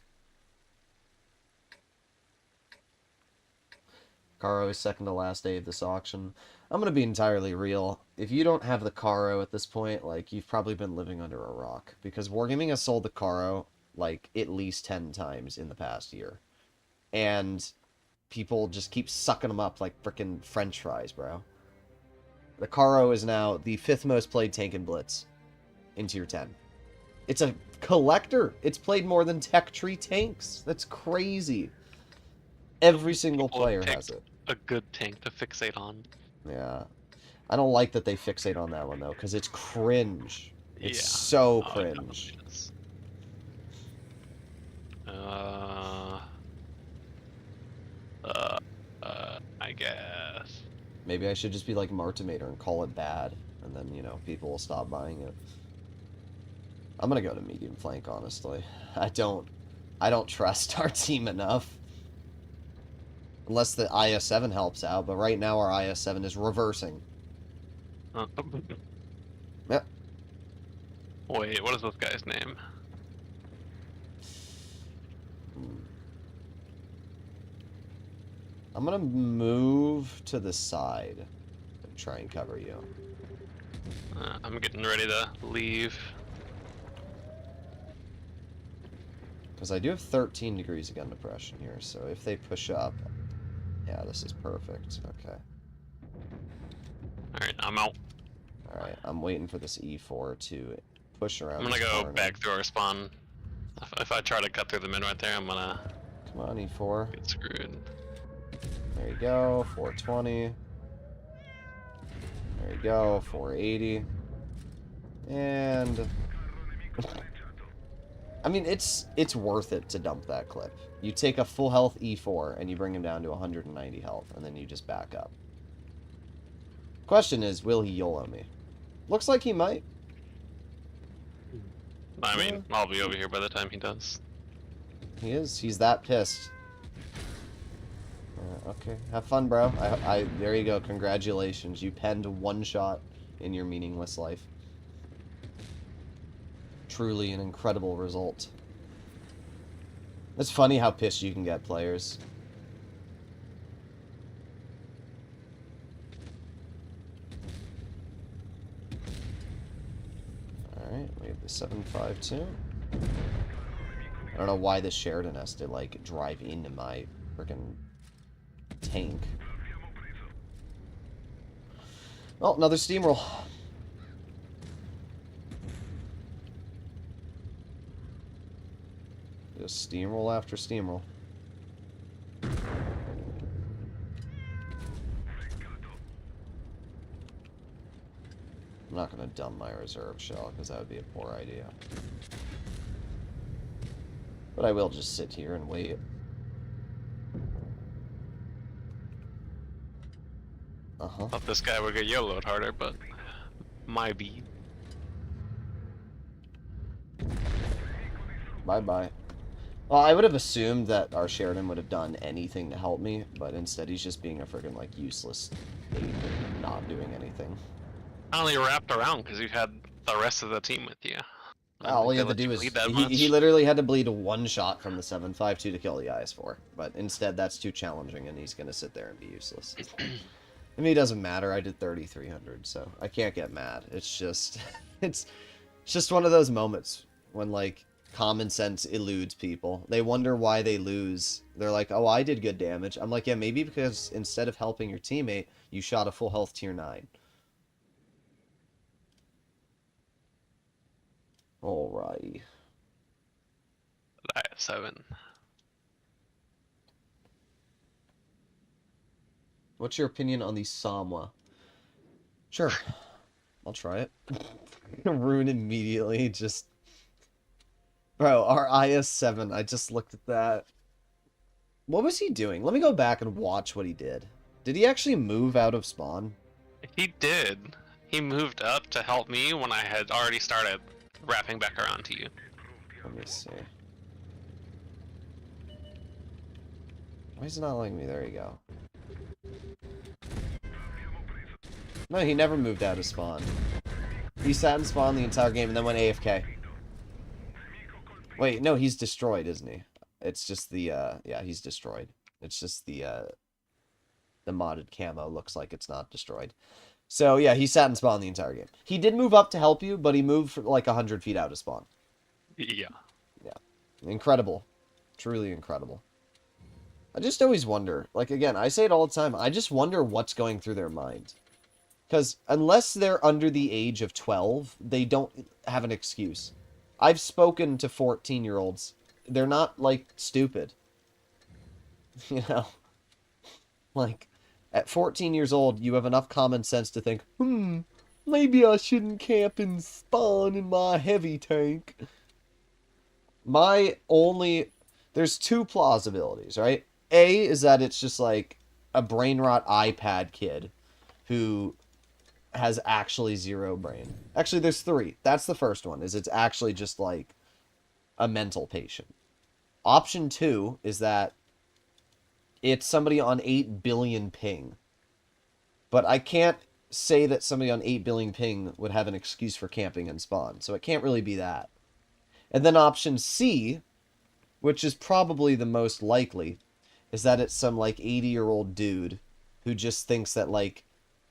Caro is second to last day of this auction. I'm gonna be entirely real. If you don't have the Caro at this point, like, you've probably been living under a rock. Because Wargaming has sold the Caro, like, at least 10 times in the past year. And people just keep sucking them up like frickin' french fries, bro. The Caro is now the 5th most played tank in Blitz in Tier 10. It's a collector. It's played more than Tech Tree tanks. That's crazy. Every single player has it. A good tank to fixate on. Yeah. I don't like that they fixate on that one, though, because it's cringe. It's so cringe. I guess. Maybe I should just be like Martimator and call it bad, and then, you know, people will stop buying it. I'm gonna go to medium flank, honestly. I don't trust our team enough. Unless the IS-7 helps out, but right now our IS-7 is reversing. Yep. Wait, what is this guy's name? I'm gonna move to the side and try and cover you. I'm getting ready to leave. Because I do have 13 degrees of gun depression here, so if they push up... Yeah, this is perfect. Okay. Alright, I'm out. Alright, I'm waiting for this E4 to push around. I'm gonna go back through our spawn. If I try to cut through the mid right there, I'm gonna... Come on, E4. Get screwed. There you go, 420. There you go, 480. And... I mean, it's worth it to dump that clip. You take a full health E4 and you bring him down to 190 health, and then you just back up. Question is, will he YOLO me? Looks like he might. I mean, I'll be over here by the time he does. He is. He's that pissed. Okay, have fun, bro. There you go. Congratulations. You penned one shot in your meaningless life. Truly an incredible result. It's funny how pissed you can get players. Alright, we have the 752. I don't know why this Sheridan has to, like, drive into my freaking tank. Oh, another steamroll. Just steamroll after steamroll. I'm not going to dump my reserve shell, because that would be a poor idea. But I will just sit here and wait. Thought this guy would get YOLO'd harder, but... my beat. Bye-bye. Well, I would have assumed that our Sheridan would have done anything to help me, but instead he's just being a friggin', like, useless ape and not doing anything. I only wrapped around because you had the rest of the team with you. All he had to do was... He literally had to bleed one shot from the 7.52 to kill the IS-4, but instead that's too challenging and he's gonna sit there and be useless. I mean, it doesn't matter. I did 3,300, so I can't get mad. It's just... it's just one of those moments when, like, common sense eludes people. They wonder why they lose. They're like, oh, I did good damage. I'm like, yeah, maybe because instead of helping your teammate, you shot a full health tier 9. Alrighty. IS-7. What's your opinion on the Samwa? Sure. I'll try it. Ruin immediately, just... Bro, our IS-7, I just looked at that. What was he doing? Let me go back and watch what he did. Did he actually move out of spawn? He did. He moved up to help me when I had already started wrapping back around to you. Let me see. Why is it not letting me? There you go. No, he never moved out of spawn. He sat in spawn the entire game and then went AFK. Wait, no, he's destroyed, isn't he? It's just the, yeah, he's destroyed. It's just the modded camo looks like it's not destroyed. So, yeah, he sat in spawn the entire game. He did move up to help you, but he moved for like 100 feet out of spawn. Yeah. Yeah. Incredible. Truly incredible. I just always wonder, like, again, I say it all the time, I just wonder what's going through their mind. Because unless they're under the age of 12, they don't have an excuse. I've spoken to 14-year-olds. They're not, like, stupid. You know? Like, at 14 years old, you have enough common sense to think, maybe I shouldn't camp and spawn in my heavy tank. There's two plausibilities, right? A is that it's just, like, a brain rot iPad kid who has actually zero brain. Actually, there's three. That's the first one, is it's actually just, like, a mental patient. Option 2 is that it's somebody on 8 billion ping. But I can't say that somebody on 8 billion ping would have an excuse for camping and spawn, so it can't really be that. And then option C, which is probably the most likely, is that it's some, like, 80-year-old dude who just thinks that, like,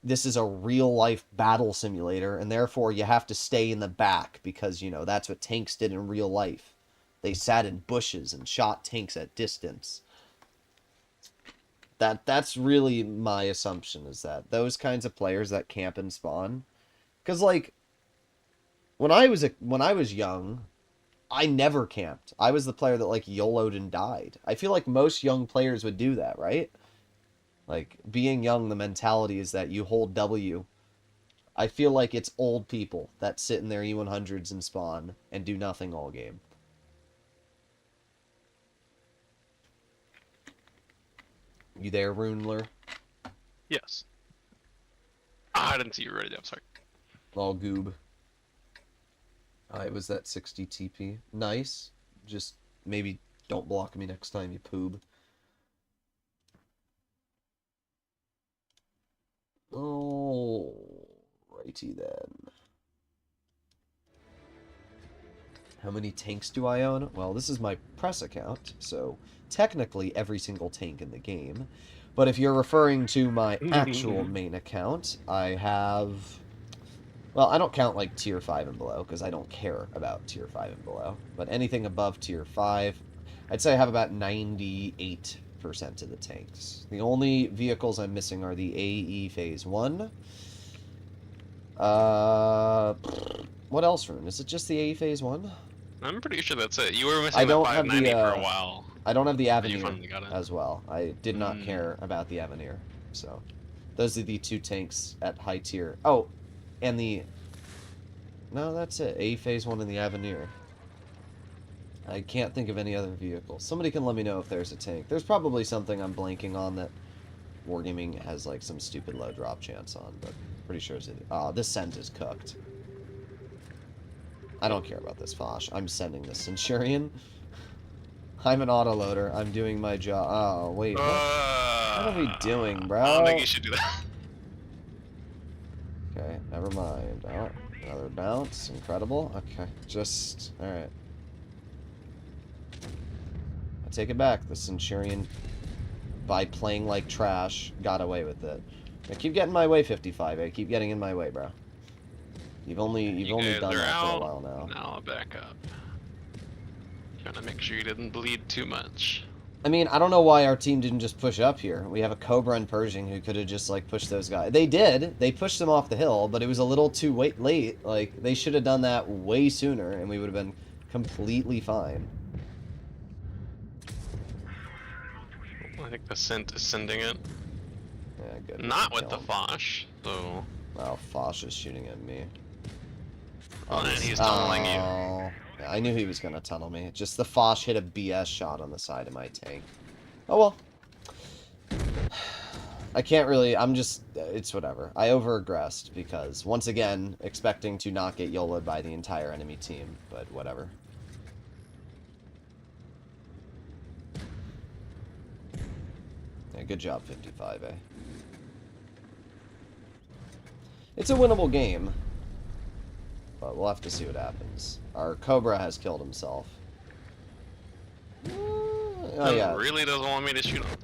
this is a real-life battle simulator, and therefore you have to stay in the back because, you know, that's what tanks did in real life. They sat in bushes and shot tanks at distance. That's really my assumption, is that those kinds of players that camp and spawn. Because, like, when I was young, I never camped. I was the player that, like, YOLO'd and died. I feel like most young players would do that, right? Like, being young, the mentality is that you hold W. I feel like it's old people that sit in their E100s and spawn and do nothing all game. You there, Runeler? Yes. I didn't see you ready. I'm sorry. All goob. It was that 60 TP. Nice. Just maybe don't block me next time you poob. Oh, righty then. How many tanks do I own? Well, this is my press account, so technically every single tank in the game. But if you're referring to my actual main account, I have... Well, I don't count, like, tier 5 and below, because I don't care about tier 5 and below. But anything above tier 5, I'd say I have about 98% of the tanks. The only vehicles I'm missing are the AE Phase 1. What else, Rune? Is it just the AE Phase 1? I'm pretty sure that's it. You were missing the 590 for a while. I don't have the Avenir as well. I did not care about the Avenir. So, those are the two tanks at high tier. Oh, and the... No, that's it. A Phase 1 and the Avenir. I can't think of any other vehicles. Somebody can let me know if there's a tank. There's probably something I'm blanking on that Wargaming has, like, some stupid low drop chance on, but pretty sure it's... Oh, this scent is cooked. I don't care about this Foch. I'm sending this Centurion. I'm an autoloader. I'm doing my job. Oh, wait. What are we doing, bro? I don't think you should do that. Okay, never mind. Oh, another bounce. Incredible. Okay, just... Alright. I take it back. The Centurion, by playing like trash, got away with it. I keep getting my way, 55. I keep getting in my way, bro. You've only done that for a while now. Now I'll back up. Trying to make sure you didn't bleed too much. I mean, I don't know why our team didn't just push up here. We have a Cobra and Pershing who could have just, like, pushed those guys. They did. They pushed them off the hill, but it was a little too late. Like, they should have done that way sooner, and we would have been completely fine. I think the scent is sending it. Yeah, good. Not with the Foch, so... Wow, Foch is shooting at me. Oh, and he's tunneling you. Yeah, I knew he was going to tunnel me. Just the Foch hit a BS shot on the side of my tank. Oh, well. I can't really... I'm just... It's whatever. I over-aggressed because, once again, expecting to not get YOLO'd by the entire enemy team. But whatever. Good job, 55A. It's a winnable game, but we'll have to see what happens. Our Cobra has killed himself. Oh, yeah. Really doesn't want me to shoot him.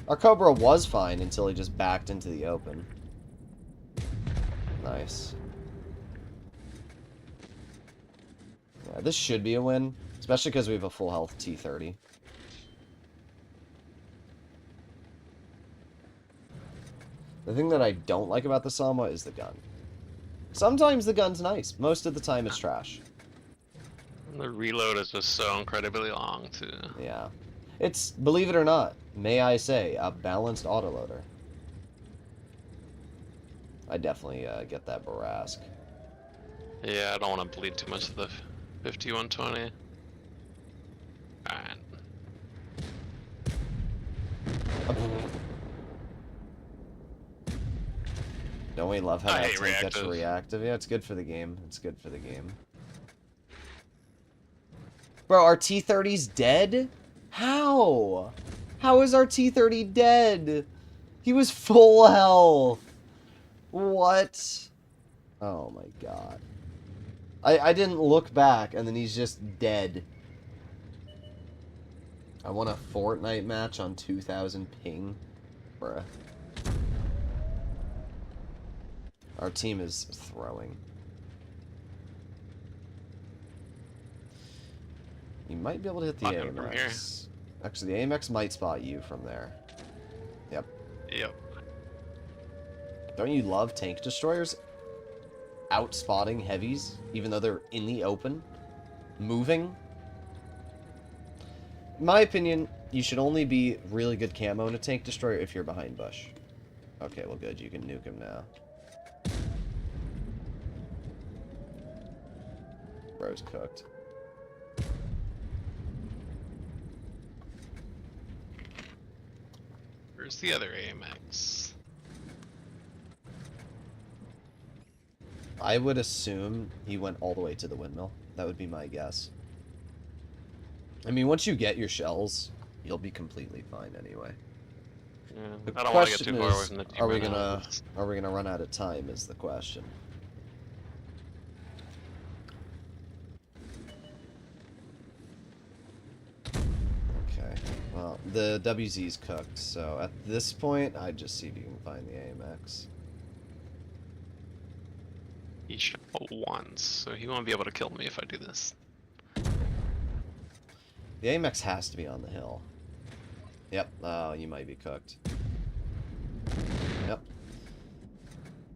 Our Cobra was fine until he just backed into the open. Nice. Yeah, this should be a win, especially because we have a full health T30. The thing that I don't like about the Sama is the gun. Sometimes the gun's nice. Most of the time it's trash. The reload is just so incredibly long, too. Yeah. It's, believe it or not, may I say, a balanced autoloader. I definitely get that Barask. Yeah, I don't want to bleed too much of the 5120. Alright. Don't we love how I that hate tank gets reactive. reactive? Yeah, it's good for the game. It's good for the game. Bro, our T30's dead? How? How is our T30 dead? He was full health. What? Oh my god. I didn't look back, and then he's just dead. I won a Fortnite match on 2000 ping. Bruh. Our team is throwing. You might be able to hit the AMX. Actually, the AMX might spot you from there. Yep. Yep. Don't you love tank destroyers out-spotting heavies, even though they're in the open? Moving? In my opinion, you should only be really good camo in a tank destroyer if you're behind bush. Okay, well good, you can nuke him now. Bro's cooked. Where's the other AMX? I would assume he went all the way to the windmill. That would be my guess. I mean, once you get your shells, you'll be completely fine anyway. Yeah, The I don't want to get question too far away is, from the team. are we gonna run out of time is the question. Okay, well, the WZ's cooked, so at this point, I'd just see if you can find the AMX. He shot once, so he won't be able to kill me if I do this. The AMX has to be on the hill. Yep, you might be cooked. Yep.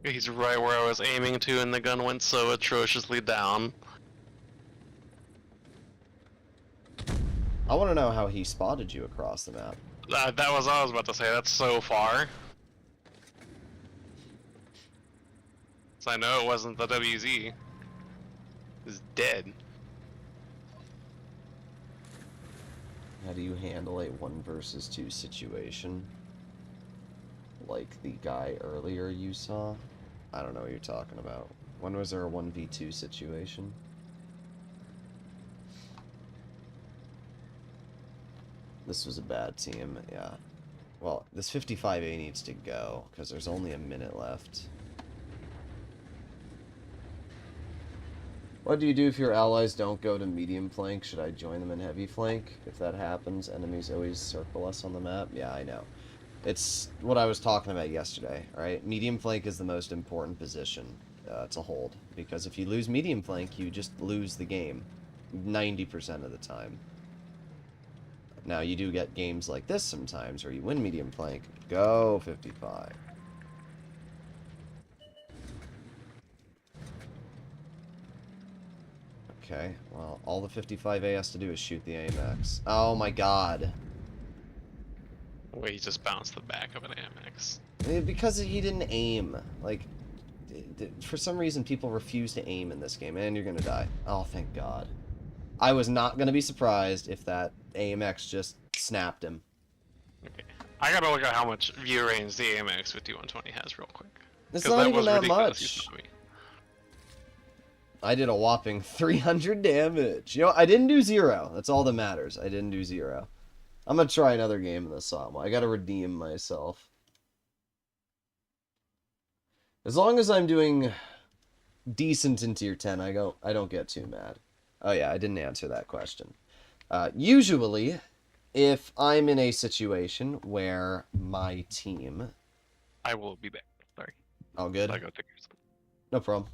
He's right where I was aiming to, and the gun went so atrociously down. I want to know how he spotted you across the map. That was what I was about to say. That's so far. So I know it wasn't the WZ. He's dead. How do you handle a 1 versus 2 situation? Like the guy earlier you saw? I don't know what you're talking about. When was there a 1v2 situation? This was a bad team, yeah. Well, this 55A needs to go, because there's only a minute left. What do you do if your allies don't go to medium flank? Should I join them in heavy flank? If that happens, enemies always circle us on the map. Yeah, I know. It's what I was talking about yesterday, right? Medium flank is the most important position to hold. Because if you lose medium flank, you just lose the game 90% of the time. Now, you do get games like this sometimes where you win medium flank. Go 55. Okay, well, all the 55A has to do is shoot the AMX. Oh my god. Wait, he just bounced the back of an AMX. Because he didn't aim. Like, for some reason, people refuse to aim in this game, and you're gonna die. Oh, thank god. I was not gonna be surprised if that AMX just snapped him. Okay. I gotta look at how much view range the AMX 5120 has real quick. It's not even that ridiculous. much. I did a whopping 300 damage. You know, I didn't do 0. That's all that matters. I didn't do 0. I'm gonna try another game in the Sama. I gotta redeem myself. As long as I'm doing decent in tier 10, I don't get too mad. Oh yeah, I didn't answer that question. Usually, if I'm in a situation where my team... I will be back. Sorry. Oh, good. I go take your... No problem.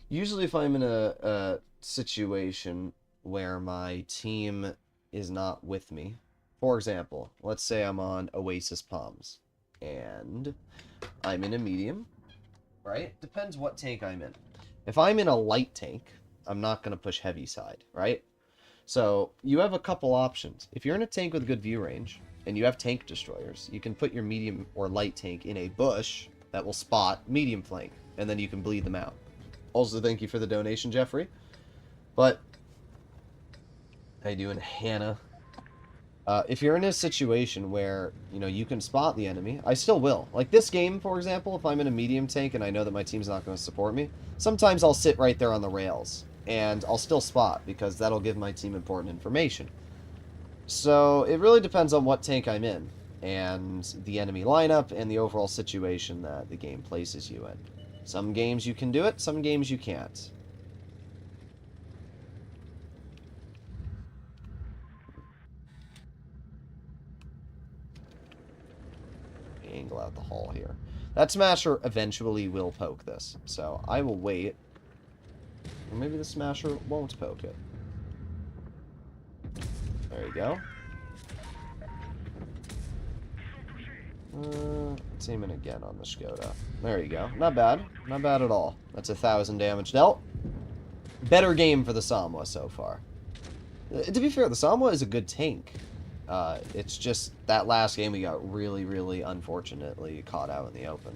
Usually if I'm in a situation where my team is not with me, for example, let's say I'm on Oasis Palms, and I'm in a medium, right? Depends what tank I'm in. If I'm in a light tank, I'm not going to push heavy side, right? So you have a couple options. If you're in a tank with good view range, and you have tank destroyers, you can put your medium or light tank in a bush that will spot medium flank, and then you can bleed them out. Also, thank you for the donation, Jeffrey. But, how you doing, Hannah? If you're in a situation where, you know, you can spot the enemy, I still will. Like this game, for example, if I'm in a medium tank and I know that my team's not going to support me, sometimes I'll sit right there on the rails, and I'll still spot, because that'll give my team important information. So, it really depends on what tank I'm in, and the enemy lineup, and the overall situation that the game places you in. Some games you can do it, some games you can't. Angle out the hall here. That Smasher eventually will poke this, so I will wait. Or maybe the Smasher won't poke it. There you go. Let's aim it again on the Skoda. There you go. Not bad. Not bad at all. That's 1,000 damage dealt. Better game for the Samwa so far. To be fair, the Samwa is a good tank. It's just that last game we got really, really unfortunately caught out in the open.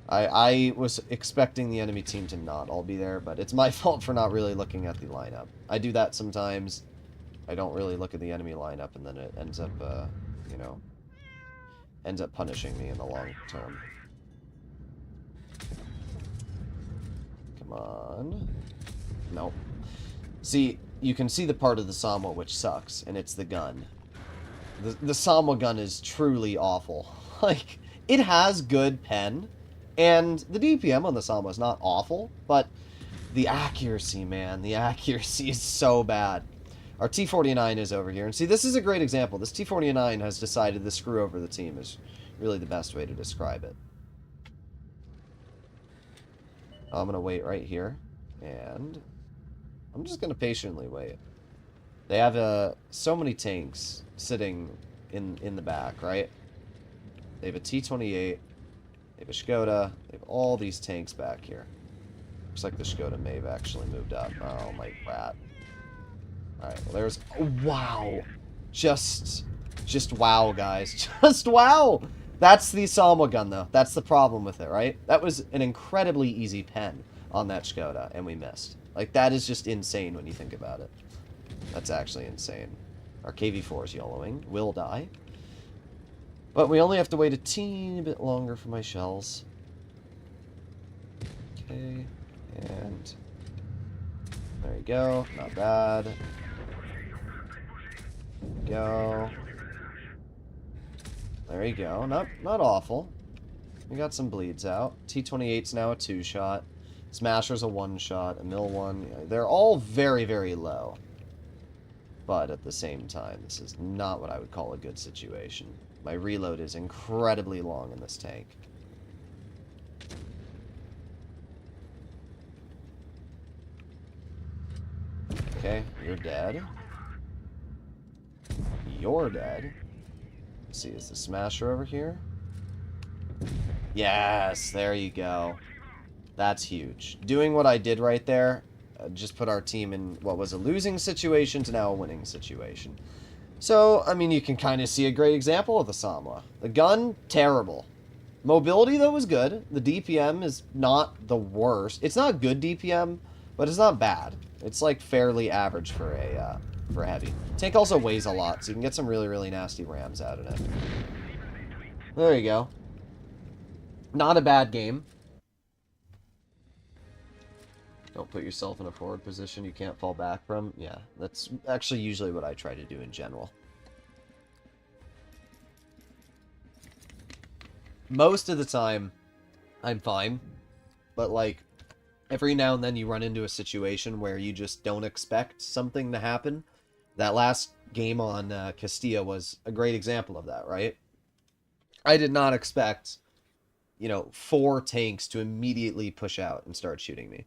I was expecting the enemy team to not all be there, but it's my fault for not really looking at the lineup. I do that sometimes. I don't really look at the enemy lineup, and then it ends up, you know, ends up punishing me in the long term. Come on. Nope. See, you can see the part of the Samwa which sucks, and it's the gun. The Samwa gun is truly awful. Like, it has good pen, and the DPM on the Samwa is not awful, but the accuracy, man, the accuracy is so bad. Our T29 is over here, and see, this is a great example. This T29 has decided to screw over the team is really the best way to describe it. I'm going to wait right here, and I'm just going to patiently wait. They have so many tanks sitting in the back, right? They have a T28, they have a Skoda, they have all these tanks back here. Looks like the Skoda may have actually moved up. Oh, my rat. Alright, well there's... Wow! Just wow, guys. Just wow! That's the Samwa gun, though. That's the problem with it, right? That was an incredibly easy pen on that Skoda, and we missed. Like, that is just insane when you think about it. That's actually insane. Our KV-4 is yellowing. Will die. But we only have to wait a teeny bit longer for my shells. Okay, and... there you go. Not bad. There you go. There you go. Not awful. We got some bleeds out. T28's now a 2-shot. Smasher's a 1-shot. A mill 1. They're all very, very low. But at the same time, this is not what I would call a good situation. My reload is incredibly long in this tank. Okay, you're dead. You're dead. Let's see, is the Smasher over here? Yes, there you go. That's huge. Doing what I did right there, just put our team in what was a losing situation to now a winning situation. So, I mean, you can kind of see a great example of the Samwa. The gun, terrible. Mobility, though, is good. The DPM is not the worst. It's not good DPM, but it's not bad. It's, like, fairly average for a heavy. Tank also weighs a lot, so you can get some really, really nasty rams out of it. There you go. Not a bad game. Don't put yourself in a forward position you can't fall back from. Yeah, that's actually usually what I try to do in general. Most of the time, I'm fine. But, like, every now and then you run into a situation where you just don't expect something to happen. That last game on Castilla was a great example of that, right? I did not expect, 4 tanks to immediately push out and start shooting me.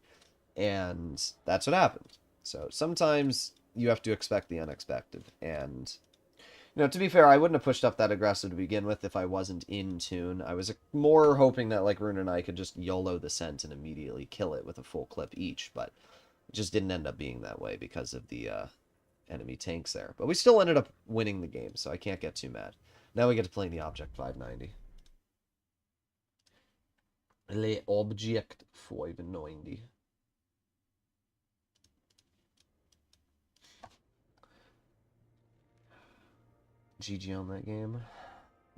And that's what happened. So sometimes you have to expect the unexpected. And, to be fair, I wouldn't have pushed up that aggressive to begin with if I wasn't in tune. I was more hoping that, like, Rune and I could just YOLO the scent and immediately kill it with a full clip each. But it just didn't end up being that way because of the enemy tanks there. But we still ended up winning the game, so I can't get too mad. Now we get to play the Object 590. Le Object 590. GG on that game.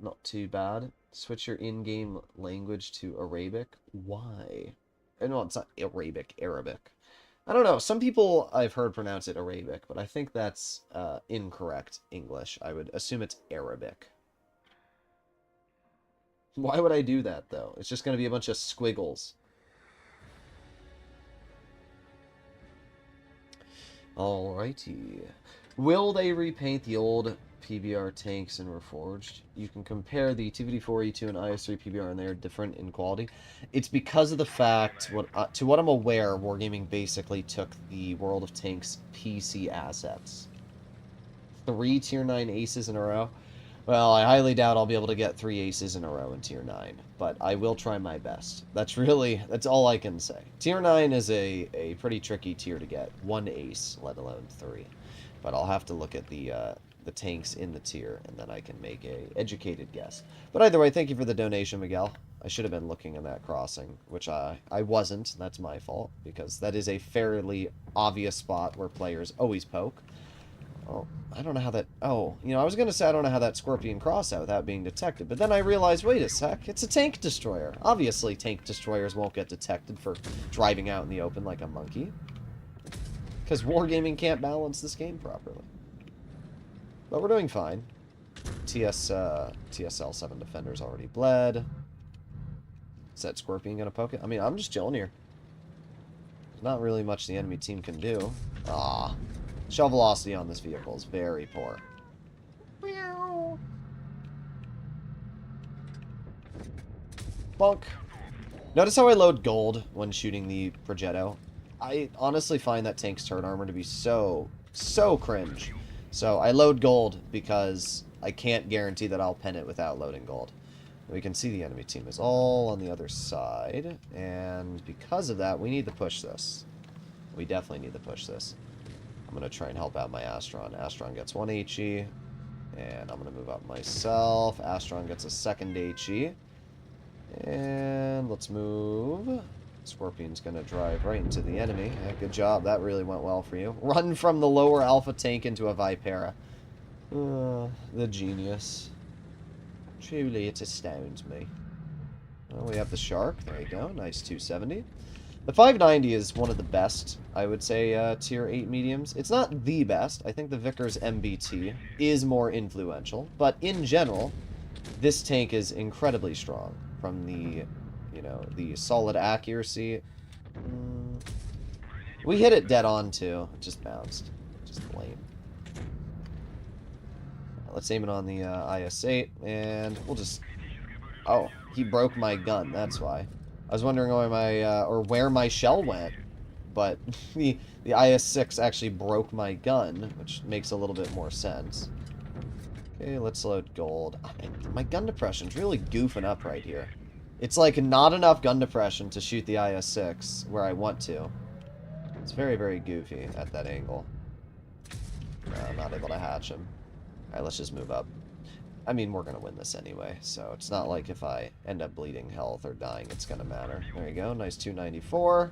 Not too bad. Switch your in-game language to Arabic. Why? No, it's not Arabic. Arabic. I don't know. Some people I've heard pronounce it Arabic, but I think that's incorrect English. I would assume it's Arabic. Why would I do that, though? It's just going to be a bunch of squiggles. Alrighty. Will they repaint the old PBR tanks and reforged? You can compare the T-34, E2, and IS-3 PBR, and they are different in quality. It's because of the fact, to what I'm aware, Wargaming basically took the World of Tanks PC assets. 3 Tier 9 aces in a row. Well, I highly doubt I'll be able to get 3 aces in a row in Tier 9, but I will try my best. That's all I can say. Tier 9 is a pretty tricky tier to get. 1 ace, let alone 3. But I'll have to look at the tanks in the tier, and then I can make a educated guess. But either way, thank you for the donation, Miguel. I should have been looking in that crossing, which I wasn't. That's my fault, because that is a fairly obvious spot where players always poke. Oh, I don't know how that... Oh, I was going to say I don't know how that Scorpion crossed out without being detected, but then I realized, wait a sec, it's a tank destroyer. Obviously, tank destroyers won't get detected for driving out in the open like a monkey. Because Wargaming can't balance this game properly. But we're doing fine. TSL 7 defenders already bled. Is that Scorpion going to poke it? I mean, I'm just chilling here. There's not really much the enemy team can do. Ah. Shell velocity on this vehicle is very poor. Bonk. Notice how I load gold when shooting the Progetto? I honestly find that tank's turret armor to be so cringe. So I load gold because I can't guarantee that I'll pen it without loading gold. We can see the enemy team is all on the other side, and because of that, we need to push this. We definitely need to push this. I'm going to try and help out my Astron. Astron gets 1 HE, and I'm going to move up myself. Astron gets a 2nd HE, and let's move. Scorpion's going to drive right into the enemy. Yeah, good job. That really went well for you. Run from the lower alpha tank into a Vipera. The genius. Truly, it astounds me. Well, we have the Shark. There you go. Nice 270. The 590 is one of the best, I would say, Tier 8 mediums. It's not the best. I think the Vickers MBT is more influential. But in general, this tank is incredibly strong. From the, the solid accuracy. We hit it dead on, too. It just bounced. Just lame. Let's aim it on the IS-8, and we'll just... Oh, he broke my gun, that's why. I was wondering where my shell went, but the IS-6 actually broke my gun, which makes a little bit more sense. Okay, let's load gold. My gun depression's really goofing up right here. It's like not enough gun depression to shoot the IS-6 where I want to. It's very, very goofy at that angle. No, I'm not able to hatch him. Alright, let's just move up. I mean, we're going to win this anyway, so it's not like if I end up bleeding health or dying, it's going to matter. There you go, nice 294.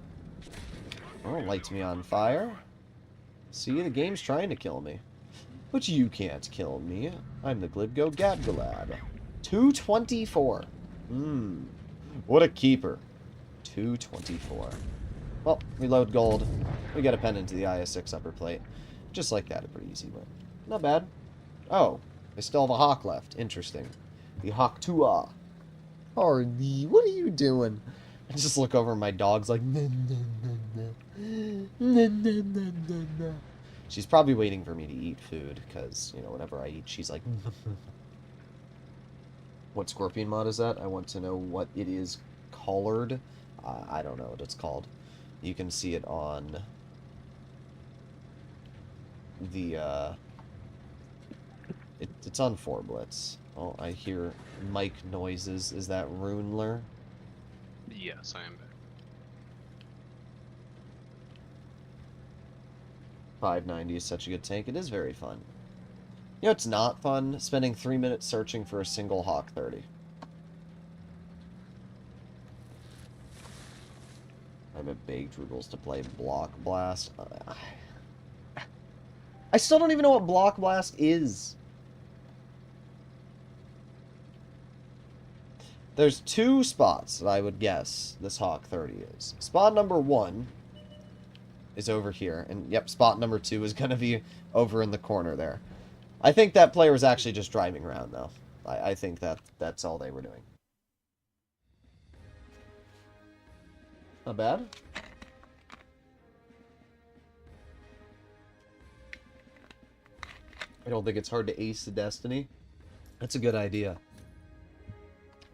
Oh, lights me on fire. See, the game's trying to kill me. But you can't kill me. I'm the Glibgo Gadgalad. 224. What a keeper. 224. Well, we load gold. We get a pen into the IS-6 upper plate. Just like that, a pretty easy win. Not bad. Oh, they still have a Hawk left. Interesting. The Hawk 2A. Hardy, what are you doing? I just look over and my dog's like, nah, nah, nah, nah. Nah, nah, nah, nah, nah. She's probably waiting for me to eat food, because, you know, whenever I eat, she's like... What Scorpion mod is that? I want to know what it is colored. I don't know what it's called. You can see it on the, it's on 4Blitz. Oh, I hear mic noises. Is that Runler? Yes, I am back. 590 is such a good tank. It is very fun. You know, it's not fun spending 3 minutes searching for a single Hawk 30. I'm a big Droodles to play Block Blast. I still don't even know what Block Blast is. There's 2 spots that I would guess this Hawk 30 is. Spot number 1 is over here. And, yep, spot number 2 is going to be over in the corner there. I think that player was actually just driving around, though. I think that's all they were doing. Not bad. I don't think it's hard to ace the Destiny. That's a good idea.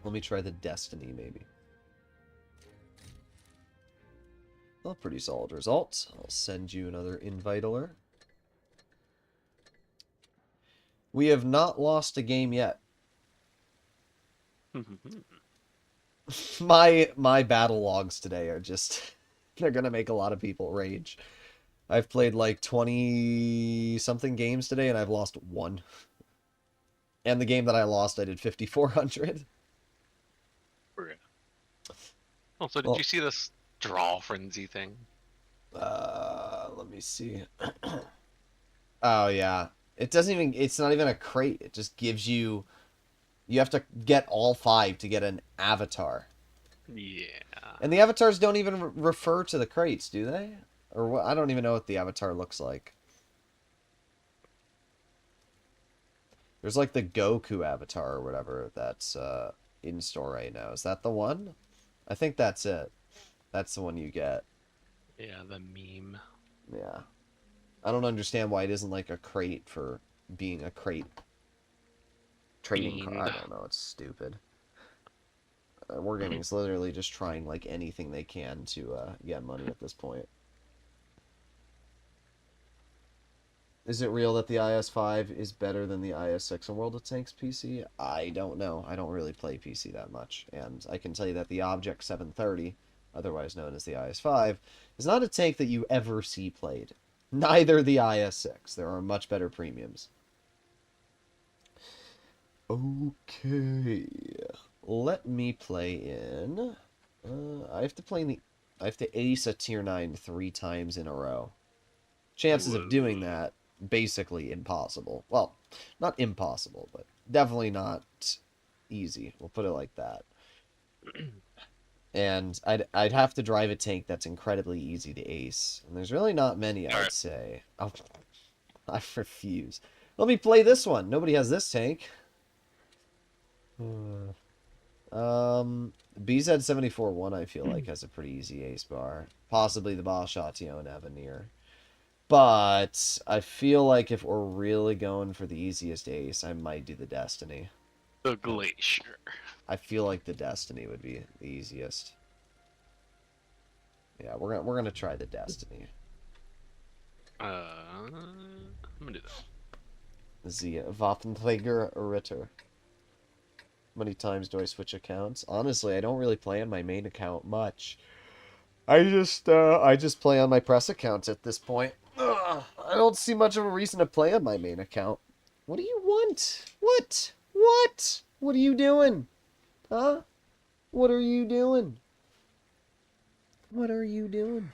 Let me try the Destiny, maybe. Well, pretty solid result. I'll send you another invite-aler. We have not lost a game yet. My battle logs today are just... They're gonna make a lot of people rage. I've played like 20-something games today, and I've lost 1. And the game that I lost, I did 5,400. Also, did you see this draw frenzy thing? Let me see. Oh, yeah. It doesn't even... It's not even a crate. It just gives you... You have to get all 5 to get an avatar. Yeah. And the avatars don't even refer to the crates, do they? Or what? I don't even know what the avatar looks like. There's like the Goku avatar or whatever that's in store right now. Is that the one? I think that's it. That's the one you get. Yeah, the meme. Yeah. I don't understand why it isn't like a crate for being a crate. Trading card. I don't know. It's stupid. Wargaming's literally just trying like anything they can to get money at this point. Is it real that the IS-5 is better than the IS-6 in World of Tanks PC? I don't know. I don't really play PC that much. And I can tell you that the Object 730, otherwise known as the IS-5, is not a tank that you ever see played. Neither the IS-6. There are much better premiums. Okay. Let me play in... I have to play in the... I have to ace a tier 9 3 times in a row. Chances of doing that, basically impossible. Well, not impossible, but definitely not easy. We'll put it like that. And I'd have to drive a tank that's incredibly easy to ace. And there's really not many, I'd say. Oh, I refuse. Let me play this one. Nobody has this tank. BZ74-1, I feel like, has a pretty easy ace bar. Possibly the Bashatio and Avenir. But I feel like if we're really going for the easiest ace, I might do the Destiny. The Glacier. I feel like the Destiny would be the easiest. Yeah, we're gonna try the Destiny. I'm gonna do that. The Waffenträger Ritter. How many times do I switch accounts? Honestly, I don't really play on my main account much. I just play on my press account at this point. Ugh, I don't see much of a reason to play on my main account. What do you want? What? What? What are you doing? Huh? What are you doing? What are you doing?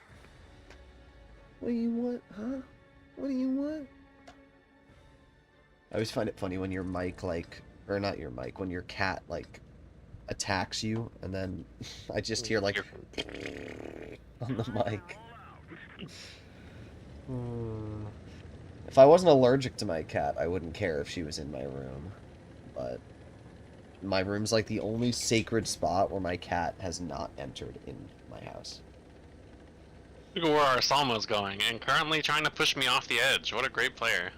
What do you want? Huh? What do you want? I always find it funny when your mic, like... Or not your mic, when your cat, like, attacks you, and then I just hear, like, on the mic. If I wasn't allergic to my cat, I wouldn't care if she was in my room. But My room's like the only sacred spot where my cat has not entered in my house. Look at where our Salmo's going, and currently trying to push me off the edge. What a great player.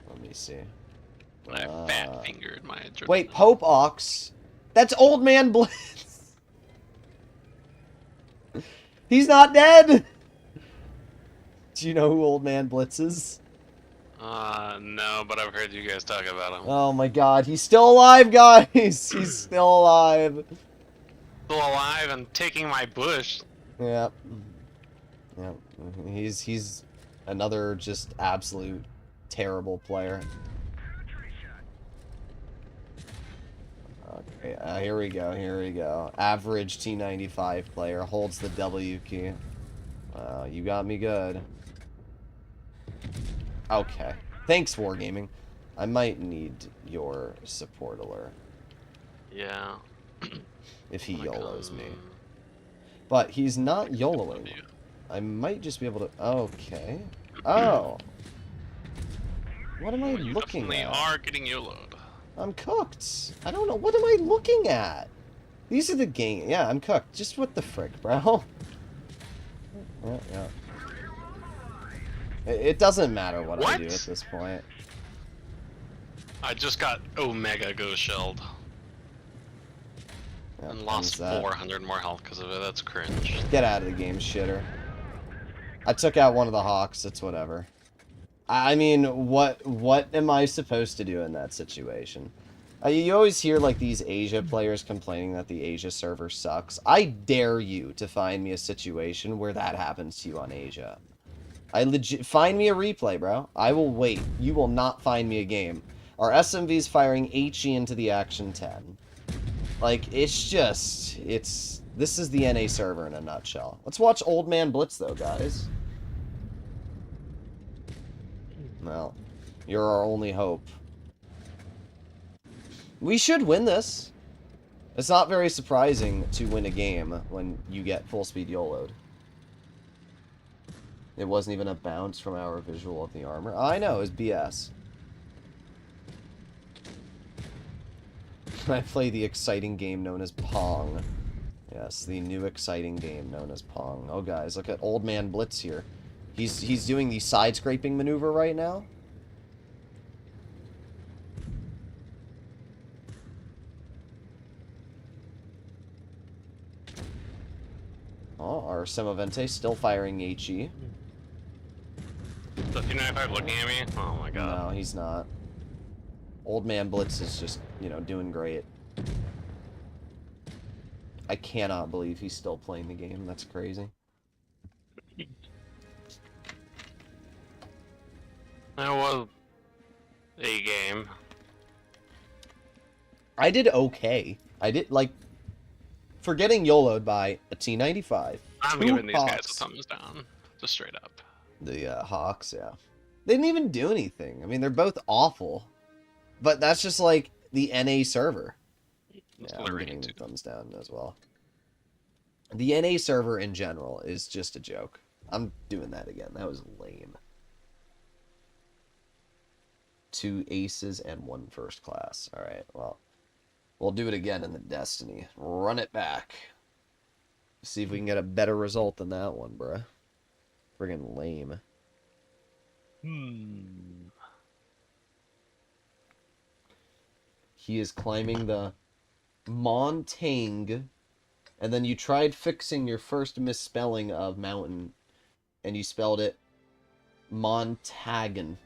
Let me see. I fat-fingered my adrenaline. Wait, Pope Ox? That's Old Man Blitz! He's not dead! Do you know who Old Man Blitz is? No, but I've heard you guys talk about him. Oh my god, he's still alive, guys! He's still alive. Still alive and taking my bush. Yep. Yep. He's another just absolute terrible player. Okay, here we go, here we go. Average T95 player holds the W key. Wow, you got me good. Okay. Thanks, Wargaming. I might need your support alert. Yeah. If he YOLOs me. But he's not YOLOing. I might just be able to... Okay. Oh. What am I looking at? You are getting YOLO'd. I'm cooked. I don't know. What am I looking at? These are the game. Yeah, I'm cooked. Just what the frick, bro? Yeah. It doesn't matter what I do at this point. I just got Omega Ghost Shelled. Yep, and lost 400 more health because of it. That's cringe. Get out of the game, shitter. I took out one of the Hawks. It's whatever. I mean, what am I supposed to do in that situation? You always hear, like, these Asia players complaining that the Asia server sucks. I dare you to find me a situation where that happens to you on Asia. Find me a replay, bro. I will wait. You will not find me a game. Our SMV's firing HE into the Action 10. Like, it's just... This is the NA server in a nutshell. Let's watch Old Man Blitz, though, guys. Well, you're our only hope. We should win this. It's not very surprising to win a game when you get full speed YOLO'd. It wasn't even a bounce from our visual of the armor. I know, it was BS. I play the exciting game known as Pong. Yes, the new exciting game known as Pong. Oh, guys, look at Old Man Blitz here. He's doing the side-scraping maneuver right now. Oh, our Semovente still firing HE. Is the T28 looking at me? Oh my god. No, he's not. Old Man Blitz is just, you know, doing great. I cannot believe he's still playing the game. That's crazy. That was a game. I did okay. I did, like, for getting YOLO'd by a T95. I'm giving these guys a thumbs down. Just straight up. The Hawks, yeah. They didn't even do anything. I mean, they're both awful. But that's just, like, the NA server. Yeah, I'm giving the thumbs down as well. The NA server in general is just a joke. I'm doing that again. That was lame. 2 aces and 1 first class. Alright, well. We'll do it again in the Destiny. Run it back. See if we can get a better result than that one, bruh. Friggin' lame. He is climbing the Montang, and then you tried fixing your first misspelling of mountain, and you spelled it Montagan.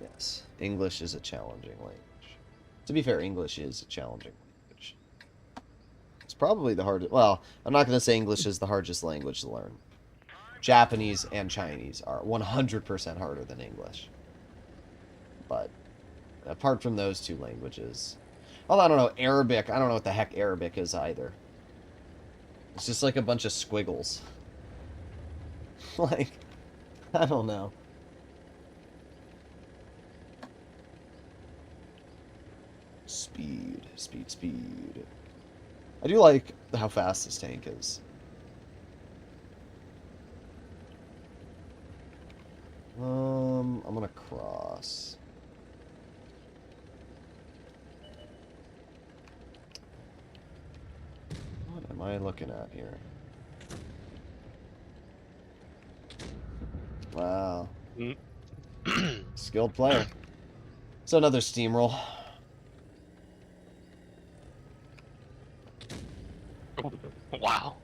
Yes, English is a challenging language. To be fair, English is a challenging language. It's probably the hardest... Well, I'm not going to say English is the hardest language to learn. Japanese and Chinese are 100% harder than English. But apart from those two languages... Oh, I don't know, Arabic. I don't know what the heck Arabic is either. It's just like a bunch of squiggles. Like, I don't know. Speed, speed, speed. I do like how fast this tank is. I'm gonna cross. I looking at here? Wow. Skilled player. So another steamroll. Wow.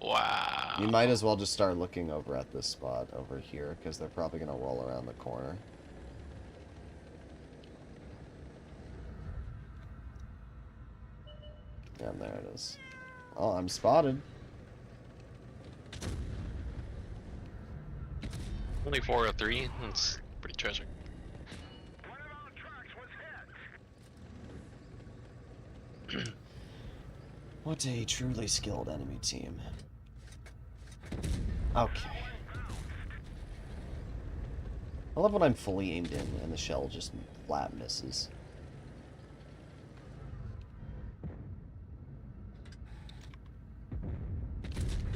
Wow. You might as well just start looking over at this spot over here, because they're probably going to roll around the corner. Yeah, there it is. Oh, I'm spotted. Only 403. That's pretty tragic. What a truly skilled enemy team. Okay. I love when I'm fully aimed in and the shell just flat misses.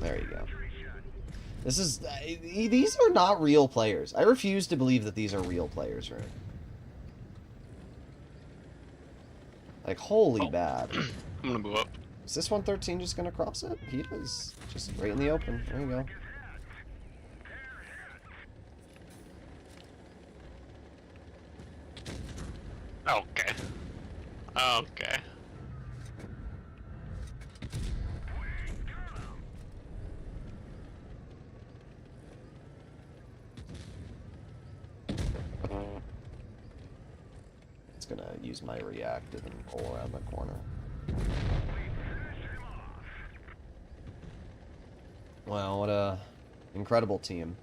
There you go. This is... these are not real players. I refuse to believe that these are real players, right? Like, holy bad. I'm gonna move up. Is this 113 just gonna cross it? He does. Just right in the open. There you go. Okay. Okay. It's gonna use my reactive and roll around the corner. Wow, what a incredible team.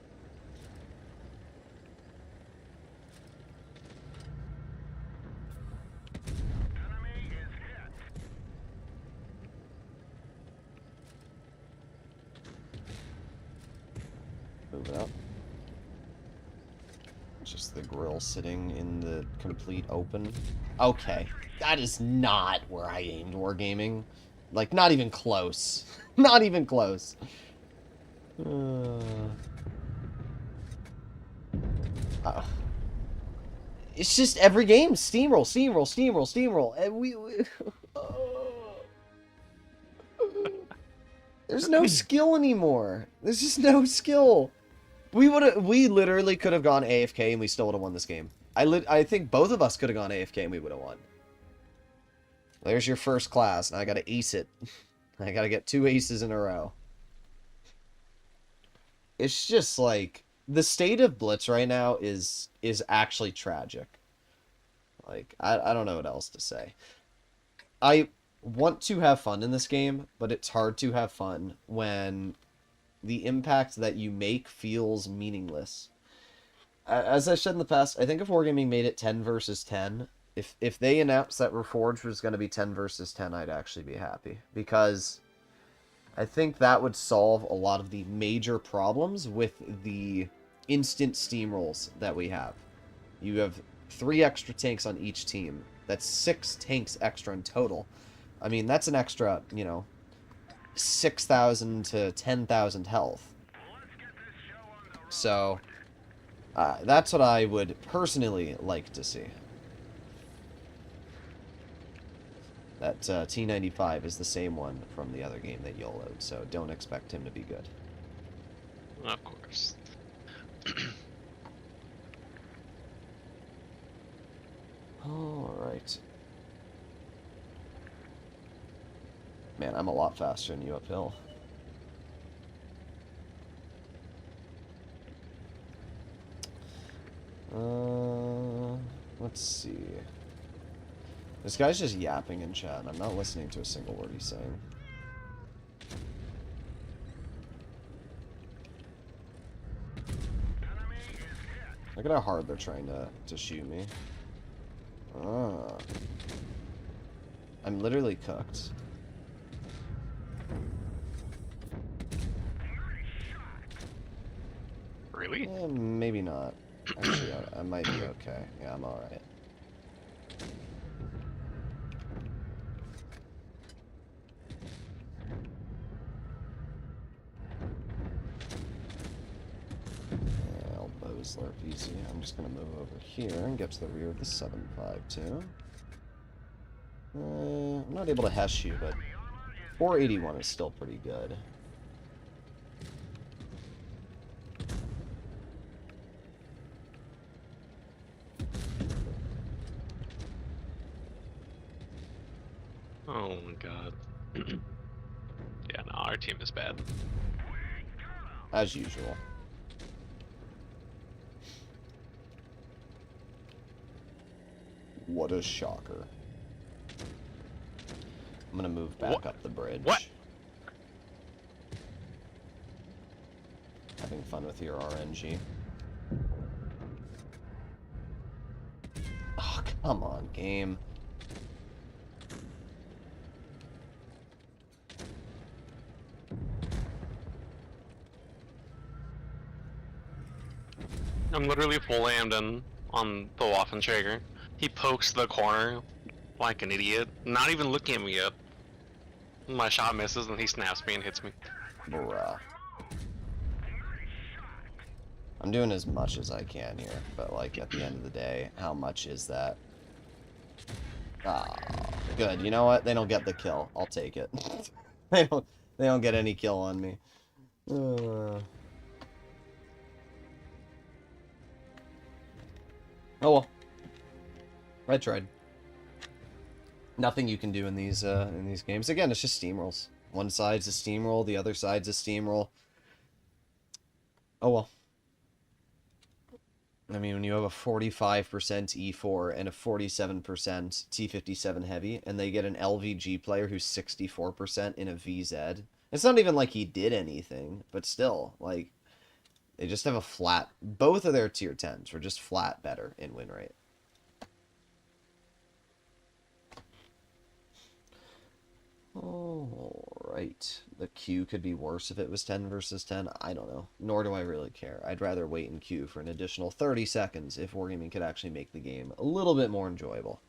Move it up. It's just the grill sitting in the complete open. Okay, that is not where I aimed wargaming. Like, not even close. Not even close. It's just every game steamroll, steamroll, steamroll, steamroll, and there's no skill anymore. There's just no skill. We literally could have gone AFK and we still would have won this game. I think both of us could have gone AFK and we would have won. There's your first class, and I gotta ace it. I gotta get 2 aces in a row. It's just like the state of Blitz right now is actually tragic. Like, I don't know what else to say. I want to have fun in this game, but it's hard to have fun when the impact that you make feels meaningless. As I said in the past, I think if Wargaming made it 10 versus 10, if they announced that Reforged was going to be 10 versus 10, I'd actually be happy. Because I think that would solve a lot of the major problems with the instant steamrolls that we have. You have 3 extra tanks on each team. That's 6 tanks extra in total. I mean, that's an extra, 6,000 to 10,000 health. So, that's what I would personally like to see. That T95 is the same one from the other game that YOLO'd, so don't expect him to be good. Of course. Alright. Man, I'm a lot faster than you uphill. Let's see. This guy's just yapping in chat, and I'm not listening to a single word he's saying. Look at how hard they're trying to shoot me. I'm literally cooked. Really? Maybe not. Actually, I might be okay. Yeah, I'm alright. Elbows slurp easy. I'm just gonna move over here and get to the rear of the 7.5 too. I'm not able to hesh you, but 481 is still pretty good. Oh my god. Yeah, no, our team is bad. As usual. What a shocker. I'm gonna move back up the bridge. What? Having fun with your RNG. Oh, come on, game. I'm literally full aimed in on the Waffentrager. He pokes the corner like an idiot, not even looking at me yet. My shot misses and he snaps me and hits me. Bruh. I'm doing as much as I can here, but like at the end of the day, how much is that? Ah, good. You know what? They don't get the kill. I'll take it. They don't get any kill on me. Oh well. I tried. Nothing you can do in these games. Again, it's just steamrolls. One side's a steamroll, the other side's a steamroll. Oh well. I mean, when you have a 45% E4 and a 47% T57 heavy, and they get an LVG player who's 64% in a VZ, it's not even like he did anything, but still, like, they just have a flat... Both of their tier 10s were just flat better in win rate. Alright. The queue could be worse if it was 10 versus 10. I don't know. Nor do I really care. I'd rather wait in queue for an additional 30 seconds if Wargaming could actually make the game a little bit more enjoyable.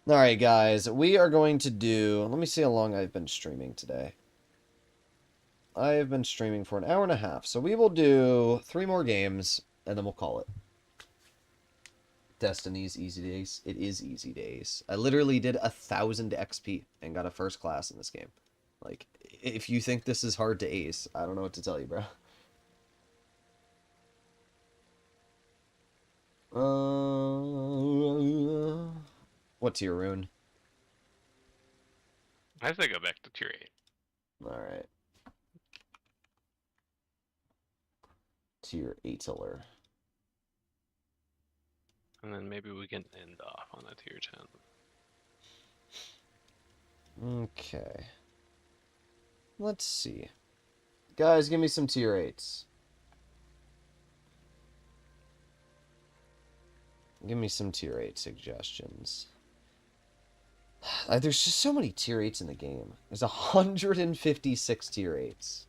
Alright, guys. We are going to do... Let me see how long I've been streaming today. I have been streaming for an hour and a half. So we will do 3 more games, and then we'll call it. Destiny's Easy Days. It is Easy Days. I literally did 1,000 XP and got a first class in this game. Like, if you think this is hard to ace, I don't know what to tell you, bro. What tier rune? I say go back to tier 8. Alright. Tier 8-ler. And then maybe we can end off on a tier 10. Okay. Let's see. Guys, give me some tier 8s. Give me some tier 8 suggestions. There's just so many tier 8s in the game. There's 156 tier 8s.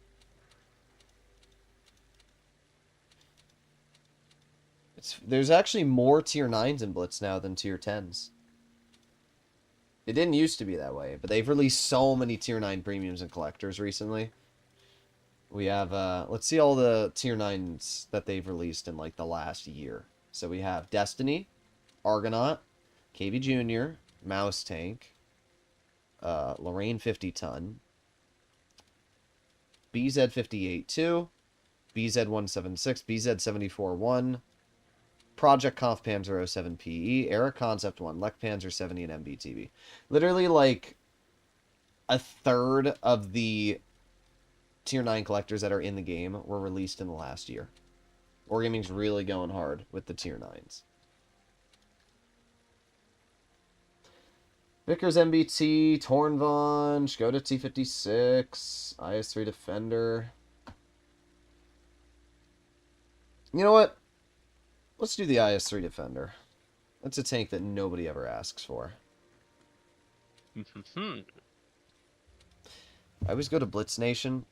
There's actually more tier 9s in Blitz now than tier 10s. It didn't used to be that way, but they've released so many tier 9 premiums and collectors recently. We have, let's see all the tier 9s that they've released in, like, the last year. So we have Destiny, Argonaut, KB Jr., Mouse Tank, Lorraine 50 Ton, BZ 58-2, BZ 176, BZ 74-1, Project Conf Panzer 07 PE, Era Concept 1, Lek Panzer 70, and MBTV. Literally, like, a third of the tier 9 collectors that are in the game were released in the last year. Wargaming's really going hard with the tier 9s. Vickers MBT, Tornvon, Skoda T56, IS-3 Defender. You know what? Let's do the IS-3 Defender. That's a tank that nobody ever asks for. I always go to Blitz Nation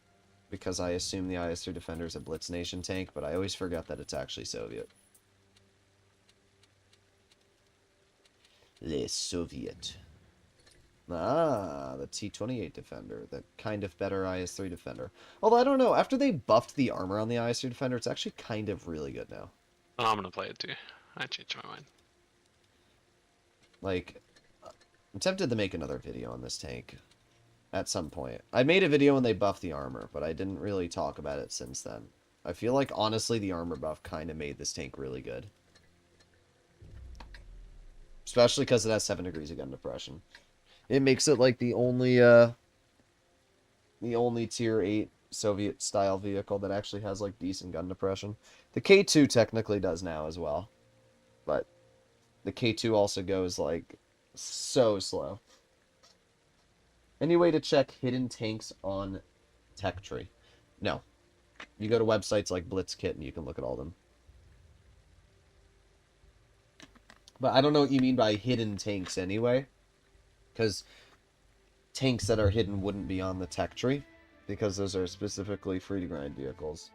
because I assume the IS-3 Defender is a Blitz Nation tank, but I always forget that it's actually Soviet. Les Soviet. Ah, the T28 Defender, the kind of better IS-3 Defender. Although, I don't know, after they buffed the armor on the IS-3 Defender, it's actually kind of really good now. Oh, I'm gonna play it too. I changed my mind. Like, I'm tempted to make another video on this tank. at some point. I made a video when they buffed the armor, but I didn't really talk about it since then. I feel like, honestly, the armor buff kind of made this tank really good. Especially because it has 7 degrees of gun depression. It makes it, like, the only tier 8 Soviet-style vehicle that actually has, like, decent gun depression. The K2 technically does now as well. But the K2 also goes, like, so slow. Any way to check hidden tanks on Tech Tree? No. You go to websites like Blitzkit and you can look at all of them. But I don't know what you mean by hidden tanks anyway. Because tanks that are hidden wouldn't be on the Tech Tree. Because those are specifically free-to-grind vehicles.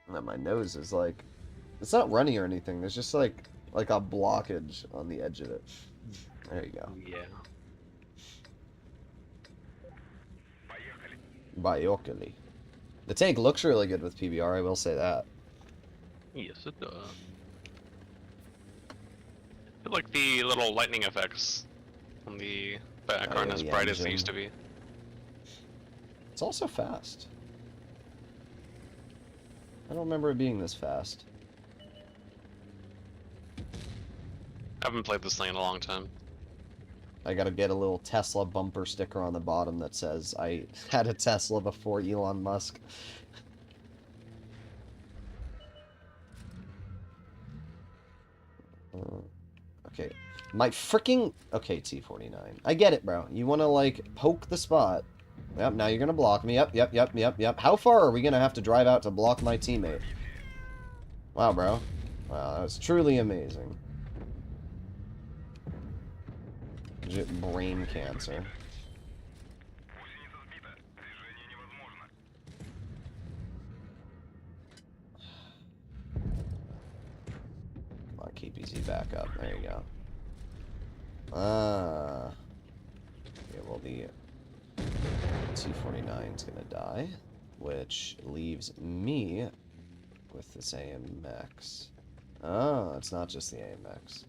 And my nose is like... It's not runny or anything. There's just like a blockage on the edge of it. There you go. Yeah. Biocally. The tank looks really good with PBR, I will say that. Yes, it does. I like the little lightning effects on the back aren't as bright as they used to be. It's also fast. I don't remember it being this fast. I haven't played this thing in a long time. I gotta get a little Tesla bumper sticker on the bottom that says I had a Tesla before Elon Musk. Okay. My freaking... Okay, T29. I get it, bro. You wanna, like, poke the spot. Yep, now you're gonna block me. Yep. How far are we gonna have to drive out to block my teammate? Wow, bro. Wow, that was truly amazing. Legit brain cancer. Come on, keep easy back up. There you go. Yeah, well, the T-49's gonna die, which leaves me with this AMX. Oh, it's not just the AMX.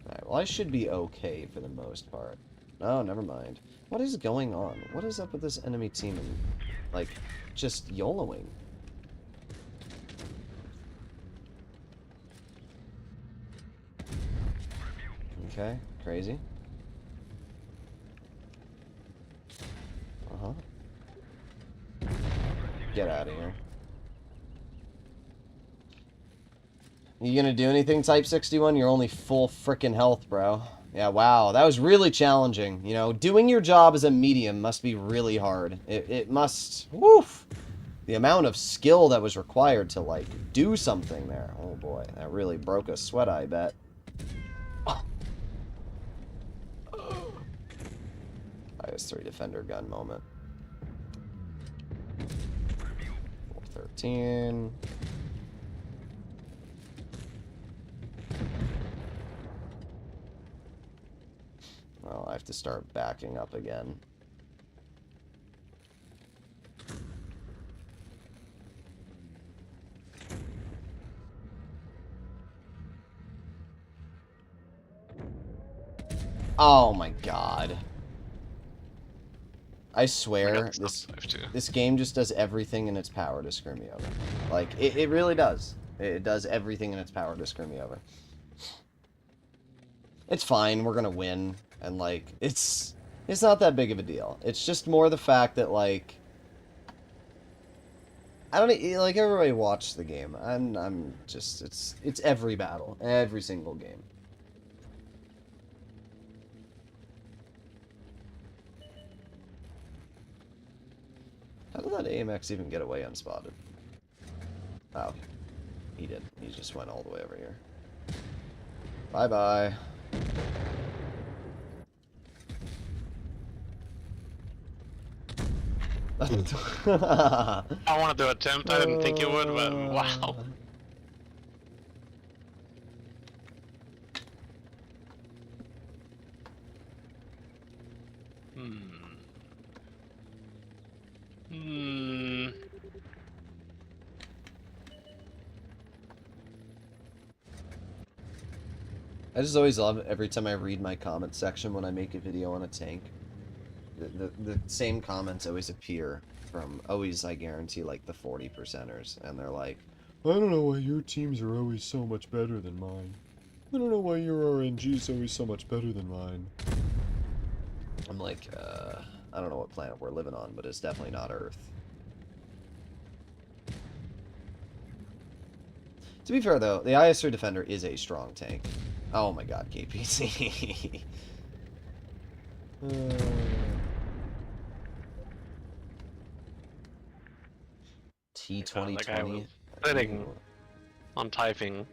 Alright, well, I should be okay for the most part. Oh, never mind. What is going on? What is up with this enemy team and, like, just YOLOing? Okay, crazy. Uh-huh. Get out of here. You gonna do anything, Type 61? You're only full frickin' health, bro. Yeah, wow. That was really challenging. You know, doing your job as a medium must be really hard. It must... Woof! The amount of skill that was required to, like, do something there. Oh, boy. That really broke a sweat, I bet. IS-3 Defender gun moment. 413... Well, I have to start backing up again. Oh my god. I swear, this game just does everything in its power to screw me over. Like, it really does. It does everything in its power to screw me over. It's fine, we're gonna win. And, like, it's not that big of a deal. It's just more the fact that, like... I don't... Like, everybody watched the game. I'm just... It's every battle. Every single game. How did that AMX even get away unspotted? Oh. He did. He just went all the way over here. Bye-bye. I wanted to attempt, I didn't think it would, but wow. I just always love it every time I read my comment section when I make a video on a tank. The same comments always appear from, always, I guarantee, like the 40%ers. And they're like, I don't know why your teams are always so much better than mine. I don't know why your RNG is always so much better than mine. I'm like, I don't know what planet we're living on, but it's definitely not Earth. To be fair, though, the ISR Defender is a strong tank. Oh my god, KPC. T28. Sitting on typing.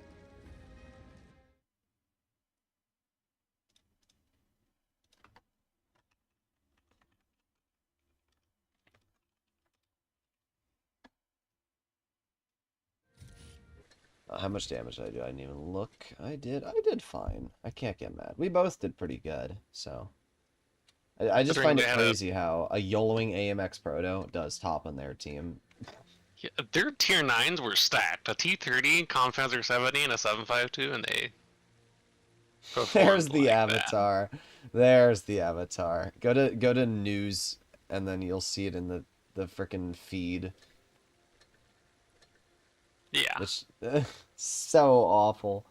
How much damage did I do? I didn't even look. I did fine. I can't get mad. We both did pretty good, so. I just find it crazy how a YOLOing AMX Proto does top on their team. Yeah, their tier 9s were stacked. A T30, Confanzer 70, and a 752, and they There's the like avatar. that. There's the avatar. Go to news, and then you'll see it in the frickin' feed. Yeah. It's so awful.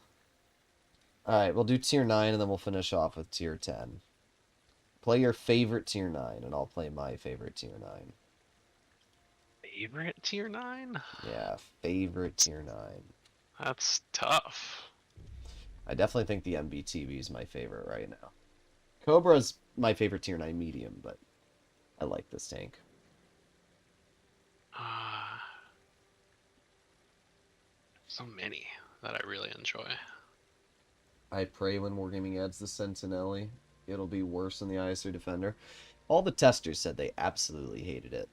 Alright, we'll do tier 9, and then we'll finish off with tier 10. Play your favorite tier 9, and I'll play my favorite tier 9. Favorite tier 9? Yeah, favorite tier 9. That's tough. I definitely think the MBTV is my favorite right now. Cobra's my favorite tier 9 medium, but I like this tank. So many that I really enjoy. I pray when Wargaming adds the Sentinelli, it'll be worse than the ISR Defender. All the testers said they absolutely hated it,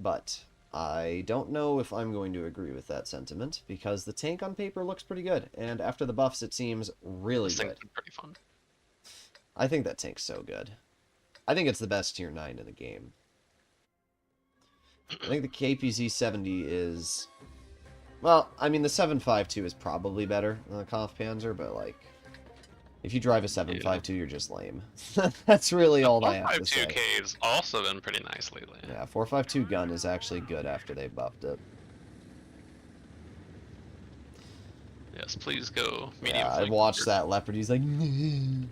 but I don't know if I'm going to agree with that sentiment, because the tank on paper looks pretty good, and after the buffs it seems really good. Pretty fun. I think that tank's so good. I think it's the best tier 9 in the game. I think the KPZ 70 is... Well, I mean, the 752 is probably better than the Kampf Panzer, but, like, if you drive a 752, you're just lame. That's really all I have to say. 452K has also been pretty nice lately. Yeah, 452 gun is actually good after they buffed it. Yes, please go medium. Yeah, I watched that Leopard. He's like, I'm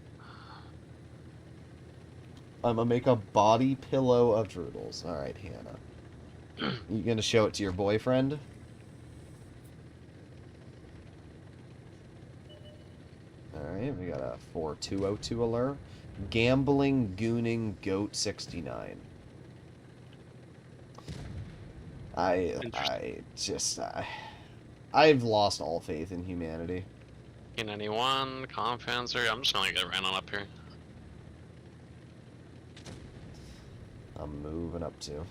gonna make a body pillow of Droodles. Alright, Hannah. You gonna show it to your boyfriend? Alright, we got a 4202 alert. Gambling, gooning, goat 69. I've lost all faith in humanity. In anyone, Confanzer, I'm just gonna get ran on up here. I'm moving up to.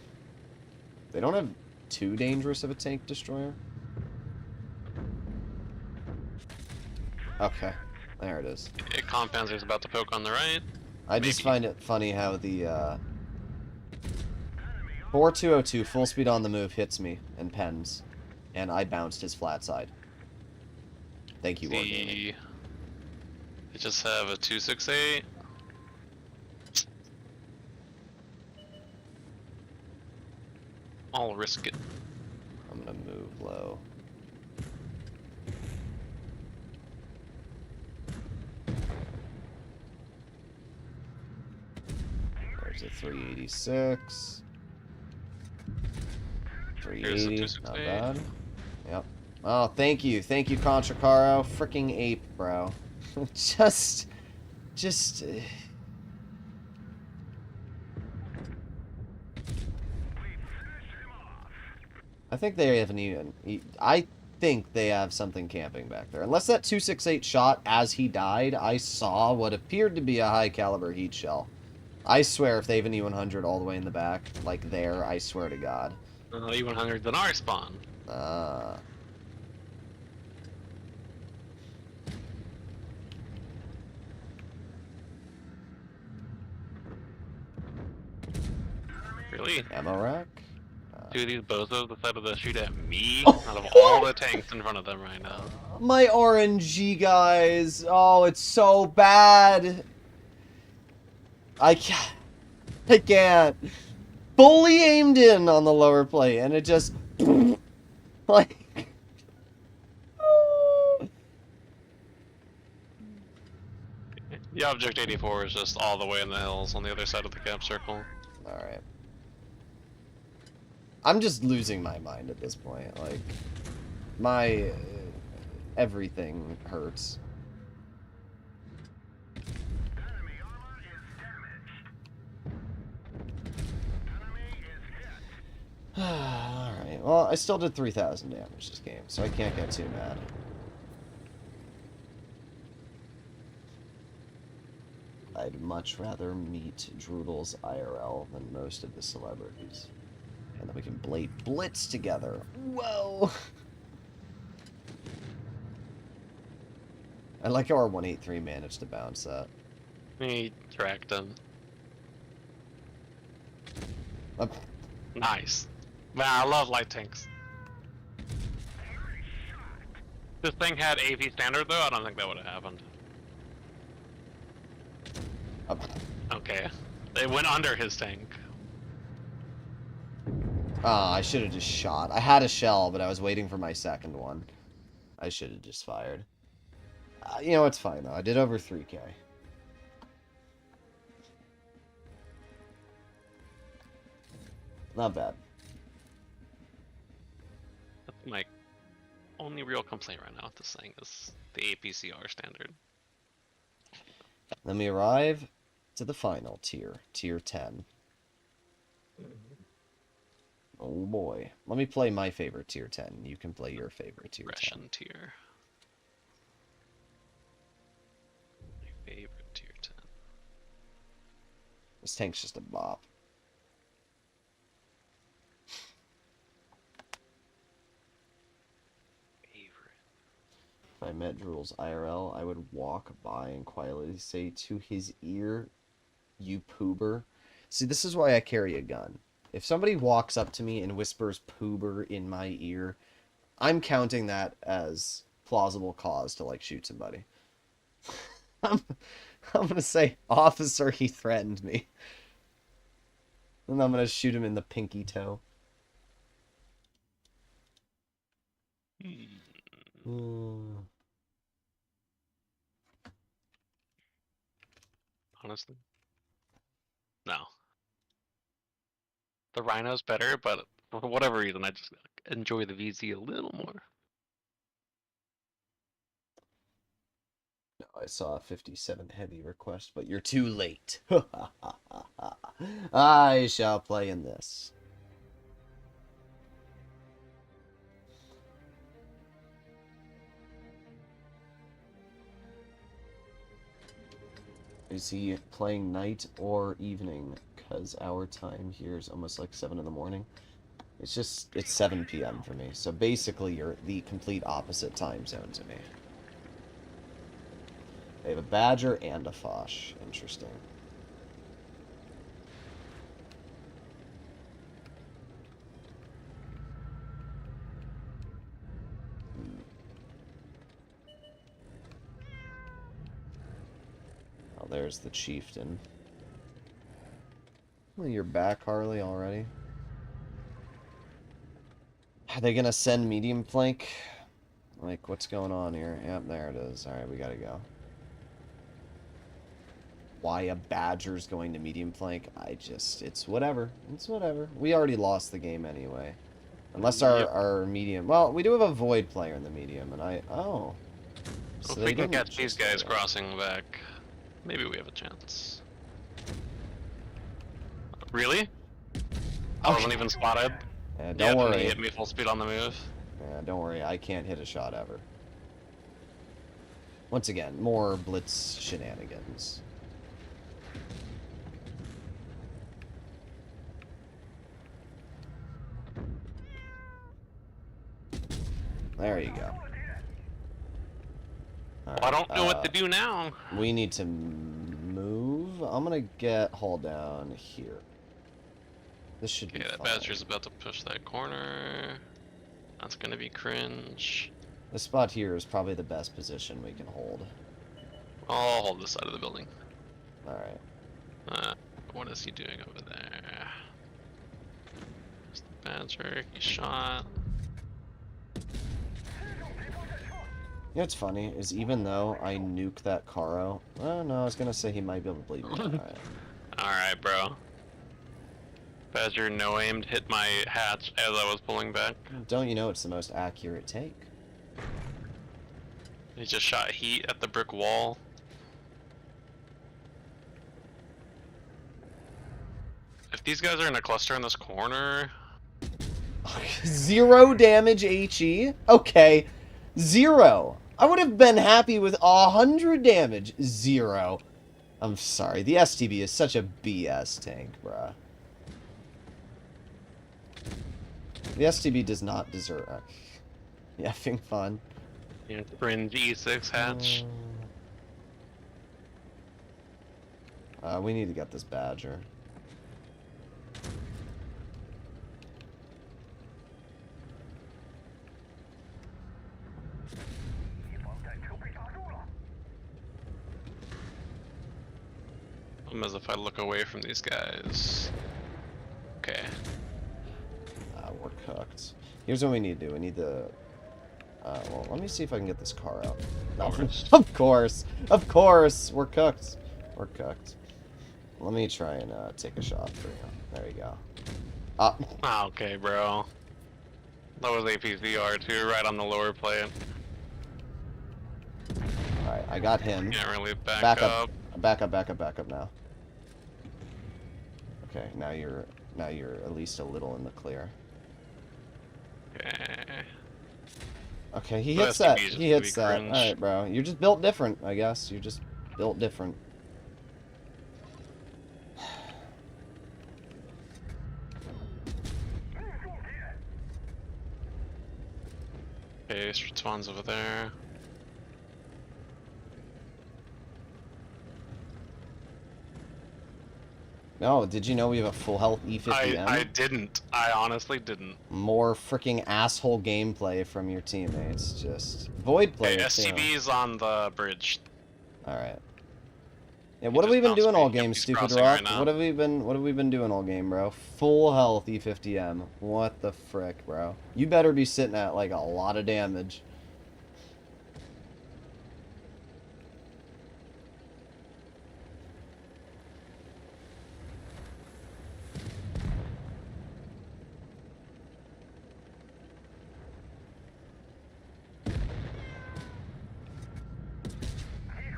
They don't have too dangerous of a tank destroyer. Okay, there it is. Confanzer's about to poke on the right. I just find it funny how the 4202 full speed on the move hits me and pens, and I bounced his flat side. Thank you, Wargaming. They just have a 268. I'll risk it. I'm gonna move low. There's a 386. 380, not bad. Yep. Oh, thank you, Controcarro. Freaking ape, bro. just. I think they haven't even. I think they have something camping back there. Unless that 268 shot as he died, I saw what appeared to be a high caliber heat shell. I swear if they have an E100 all the way in the back, like there, I swear to God. E100 than our spawn. Really? Ammo rack? Dude, these bozos decided to shoot at me out of all the tanks in front of them right now. My RNG, guys. Oh, it's so bad. I can't. I can't. Fully aimed in on the lower plate, and it just... like... The Object 84 is just all the way in the hills on the other side of the cap circle. Alright. I'm just losing my mind at this point. Like, my... everything hurts. Alright, well, I still did 3,000 damage this game, so I can't get too mad. I'd much rather meet Droodles IRL than most of the celebrities. And then we can blitz together. Whoa! I like how our 183 managed to bounce that. He tracked him. Uh, Nice. Man, I love light tanks. This thing had AV standard though, I don't think that would have happened. Okay. They went under his tank. I should have just shot. I had a shell, but I was waiting for my second one. I should have just fired. You know, it's fine, though. I did over 3K. Not bad. That's my only real complaint right now with this thing is the APCR standard. Then we arrive to the final tier. Tier 10. Oh boy. Let me play my favorite tier 10. You can play your favorite tier 10. Russian tier. My favorite tier 10. This tank's just a bop. If I met Droodles IRL, I would walk by and quietly say to his ear, "You poober." See, this is why I carry a gun. If somebody walks up to me and whispers "poober" in my ear, I'm counting that as plausible cause to, like, shoot somebody. I'm gonna say, "Officer, he threatened me." And I'm gonna shoot him in the pinky toe. Honestly. No. The Rhino's better, but for whatever reason, I just enjoy the VZ a little more. No, I saw a 57 heavy request, but you're too late. I shall play in this. Is he playing night or evening? Because our time here is almost like 7 in the morning. It's 7 p.m. for me. So basically, you're the complete opposite time zone to me. They have a Badger and a Foch. Interesting. Oh, there's the Chieftain. Well, you're back, Harley, already. Are they gonna send medium flank? Like, what's going on here? Yep, there it is. Alright, we gotta go. Why a Badger's going to medium flank? It's whatever. It's whatever. We already lost the game anyway. Unless our medium... Well, we do have a Void player in the medium, and oh. So if we can catch these guys crossing back, maybe we have a chance. Really? I wasn't even spotted. Yeah, don't worry. He hit me full speed on the move. Yeah, don't worry. I can't hit a shot ever. Once again, more blitz shenanigans. There you go. Well, I don't know what to do now. We need to move. I'm gonna get hauled down here. This should be Okay, that fine. badger's about to push that corner. That's gonna be cringe. This spot here is probably the best position we can hold. I'll hold this side of the building. Alright. What is he doing over there? There's the badger, he shot. You know what's funny is even though I nuke that Caro, well, no, I was gonna say he might be able to bleed me. Alright. Alright, bro. Badger no-aimed hit my hatch as I was pulling back. Don't you know it's the most accurate take? He just shot heat at the brick wall. If these guys are in a cluster in this corner... 0 damage HE? Okay. 0. I would have been happy with 100 damage. 0. I'm sorry. The STB is such a BS tank, bruh. The STB does not deserve... effing fun. Yeah, fringe E6 hatch. We need to get this badger. As if I look away from these guys. Okay. We're cooked. Here's what we need to do. We need to... well, let me see if I can get this car out. No, of course. Of course. We're cooked. We're cooked. Let me try and take a shot for you. There you go. Okay, bro. That was APCR too, right on the lower plate. Alright, I got him. Can't really back up. Back up now. Okay, now you're at least a little in the clear. Okay. Okay, he hits that. He hits that. Alright, bro. You're just built different, I guess. You're just built different. Okay, spawns over there. No, did you know we have a full health E50M? I didn't. I honestly didn't. More freaking asshole gameplay from your teammates. Just void play. Okay, SCB is on the bridge. Alright. Yeah, what have we been doing all game, Stupid Rock? Right, what have we been doing all game, bro? Full health E50M. What the frick, bro? You better be sitting at like a lot of damage.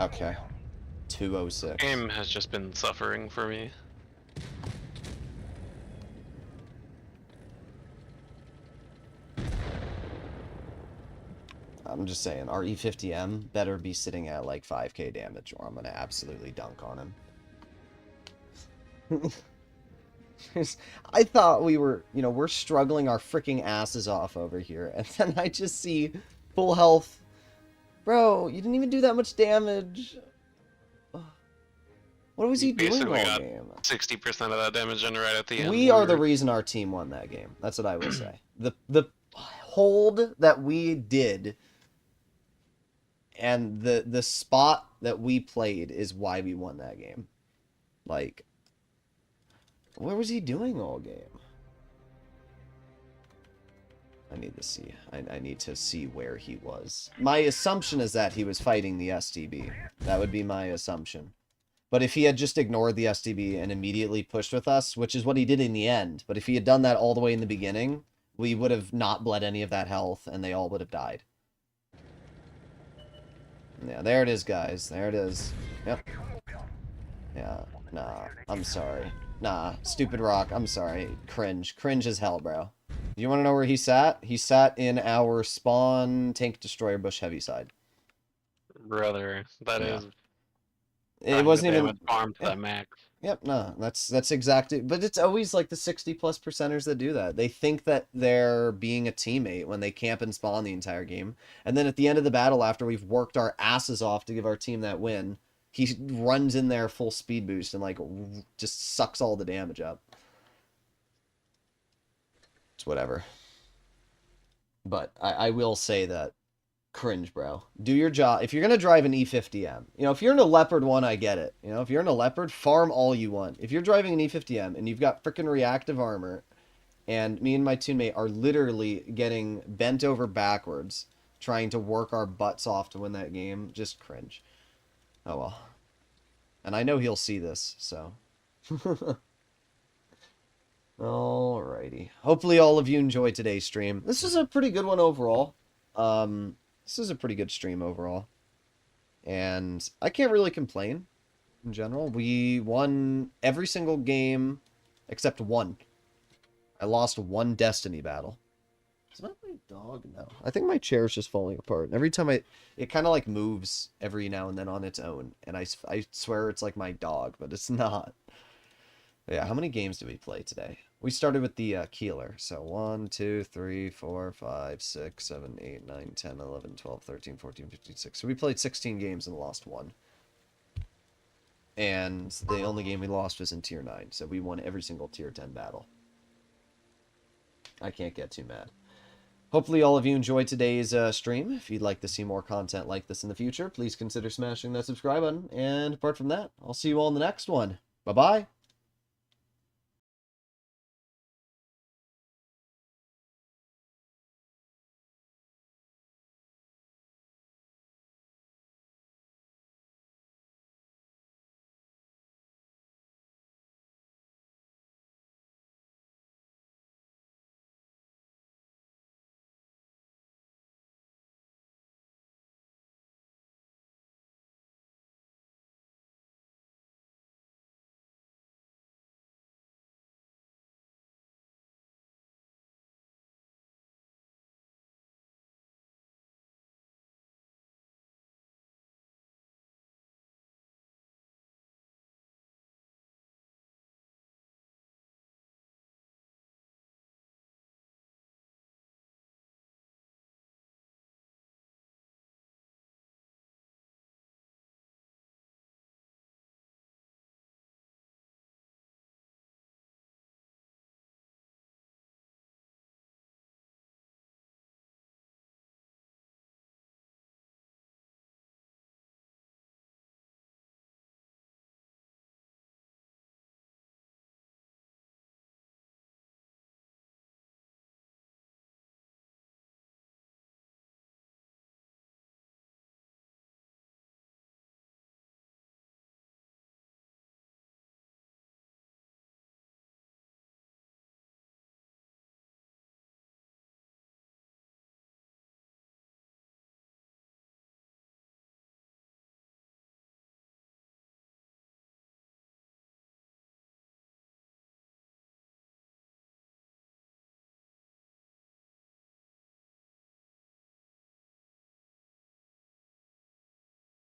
Okay. 206. Game has just been suffering for me. I'm just saying, our E50M better be sitting at like 5k damage or I'm gonna absolutely dunk on him. I thought we were, you know, we're struggling our freaking asses off over here, and then I just see full health. Bro, you didn't even do that much damage. What was he doing all game? 60% of that damage in right at the end. We are the reason our team won that game. That's what I would say. The hold that we did and the spot that we played is why we won that game. Like, what was he doing all game? I need to see. I need to see where he was. My assumption is that he was fighting the STB. That would be my assumption. But if he had just ignored the STB and immediately pushed with us, which is what he did in the end, but if he had done that all the way in the beginning, we would have not bled any of that health, and they all would have died. Yeah, there it is, guys. There it is. Yep. Yeah, nah, I'm sorry. Nah, Stupid Rock, I'm sorry. Cringe. Cringe as hell, bro. You want to know where he sat? He sat in our spawn tank destroyer bush heavy side. Brother, that is... It wasn't even farmed to that max. Yep, no, that's exactly. But it's always like the 60+ percenters that do that. They think that they're being a teammate when they camp and spawn the entire game, and then at the end of the battle, after we've worked our asses off to give our team that win, he runs in there full speed boost and like just sucks all the damage up. It's whatever. But I will say that cringe, bro. Do your job. If you're gonna drive an E50M, if you're in a Leopard one, I get it. If you're in a Leopard, farm all you want. If you're driving an E50M and you've got freaking reactive armor, and me and my teammate are literally getting bent over backwards trying to work our butts off to win that game, just cringe. Oh well. And I know he'll see this, so. Alrighty. Hopefully all of you enjoyed today's stream. This is a pretty good one overall. This is a pretty good stream overall. And I can't really complain in general. We won every single game except one. I lost one Destiny battle. Is that my dog? No. I think my chair is just falling apart. And every time it kind of like moves every now and then on its own. And I swear it's like my dog, but it's not. But yeah, how many games did we play today? We started with the Keeler. So 1, 2, 3, 4, 5, 6, 7, 8, 9, 10, 11, 12, 13, 14, 15, 16. So we played 16 games and lost one. And the only game we lost was in Tier 9. So we won every single Tier 10 battle. I can't get too mad. Hopefully all of you enjoyed today's stream. If you'd like to see more content like this in the future, please consider smashing that subscribe button. And apart from that, I'll see you all in the next one. Bye-bye.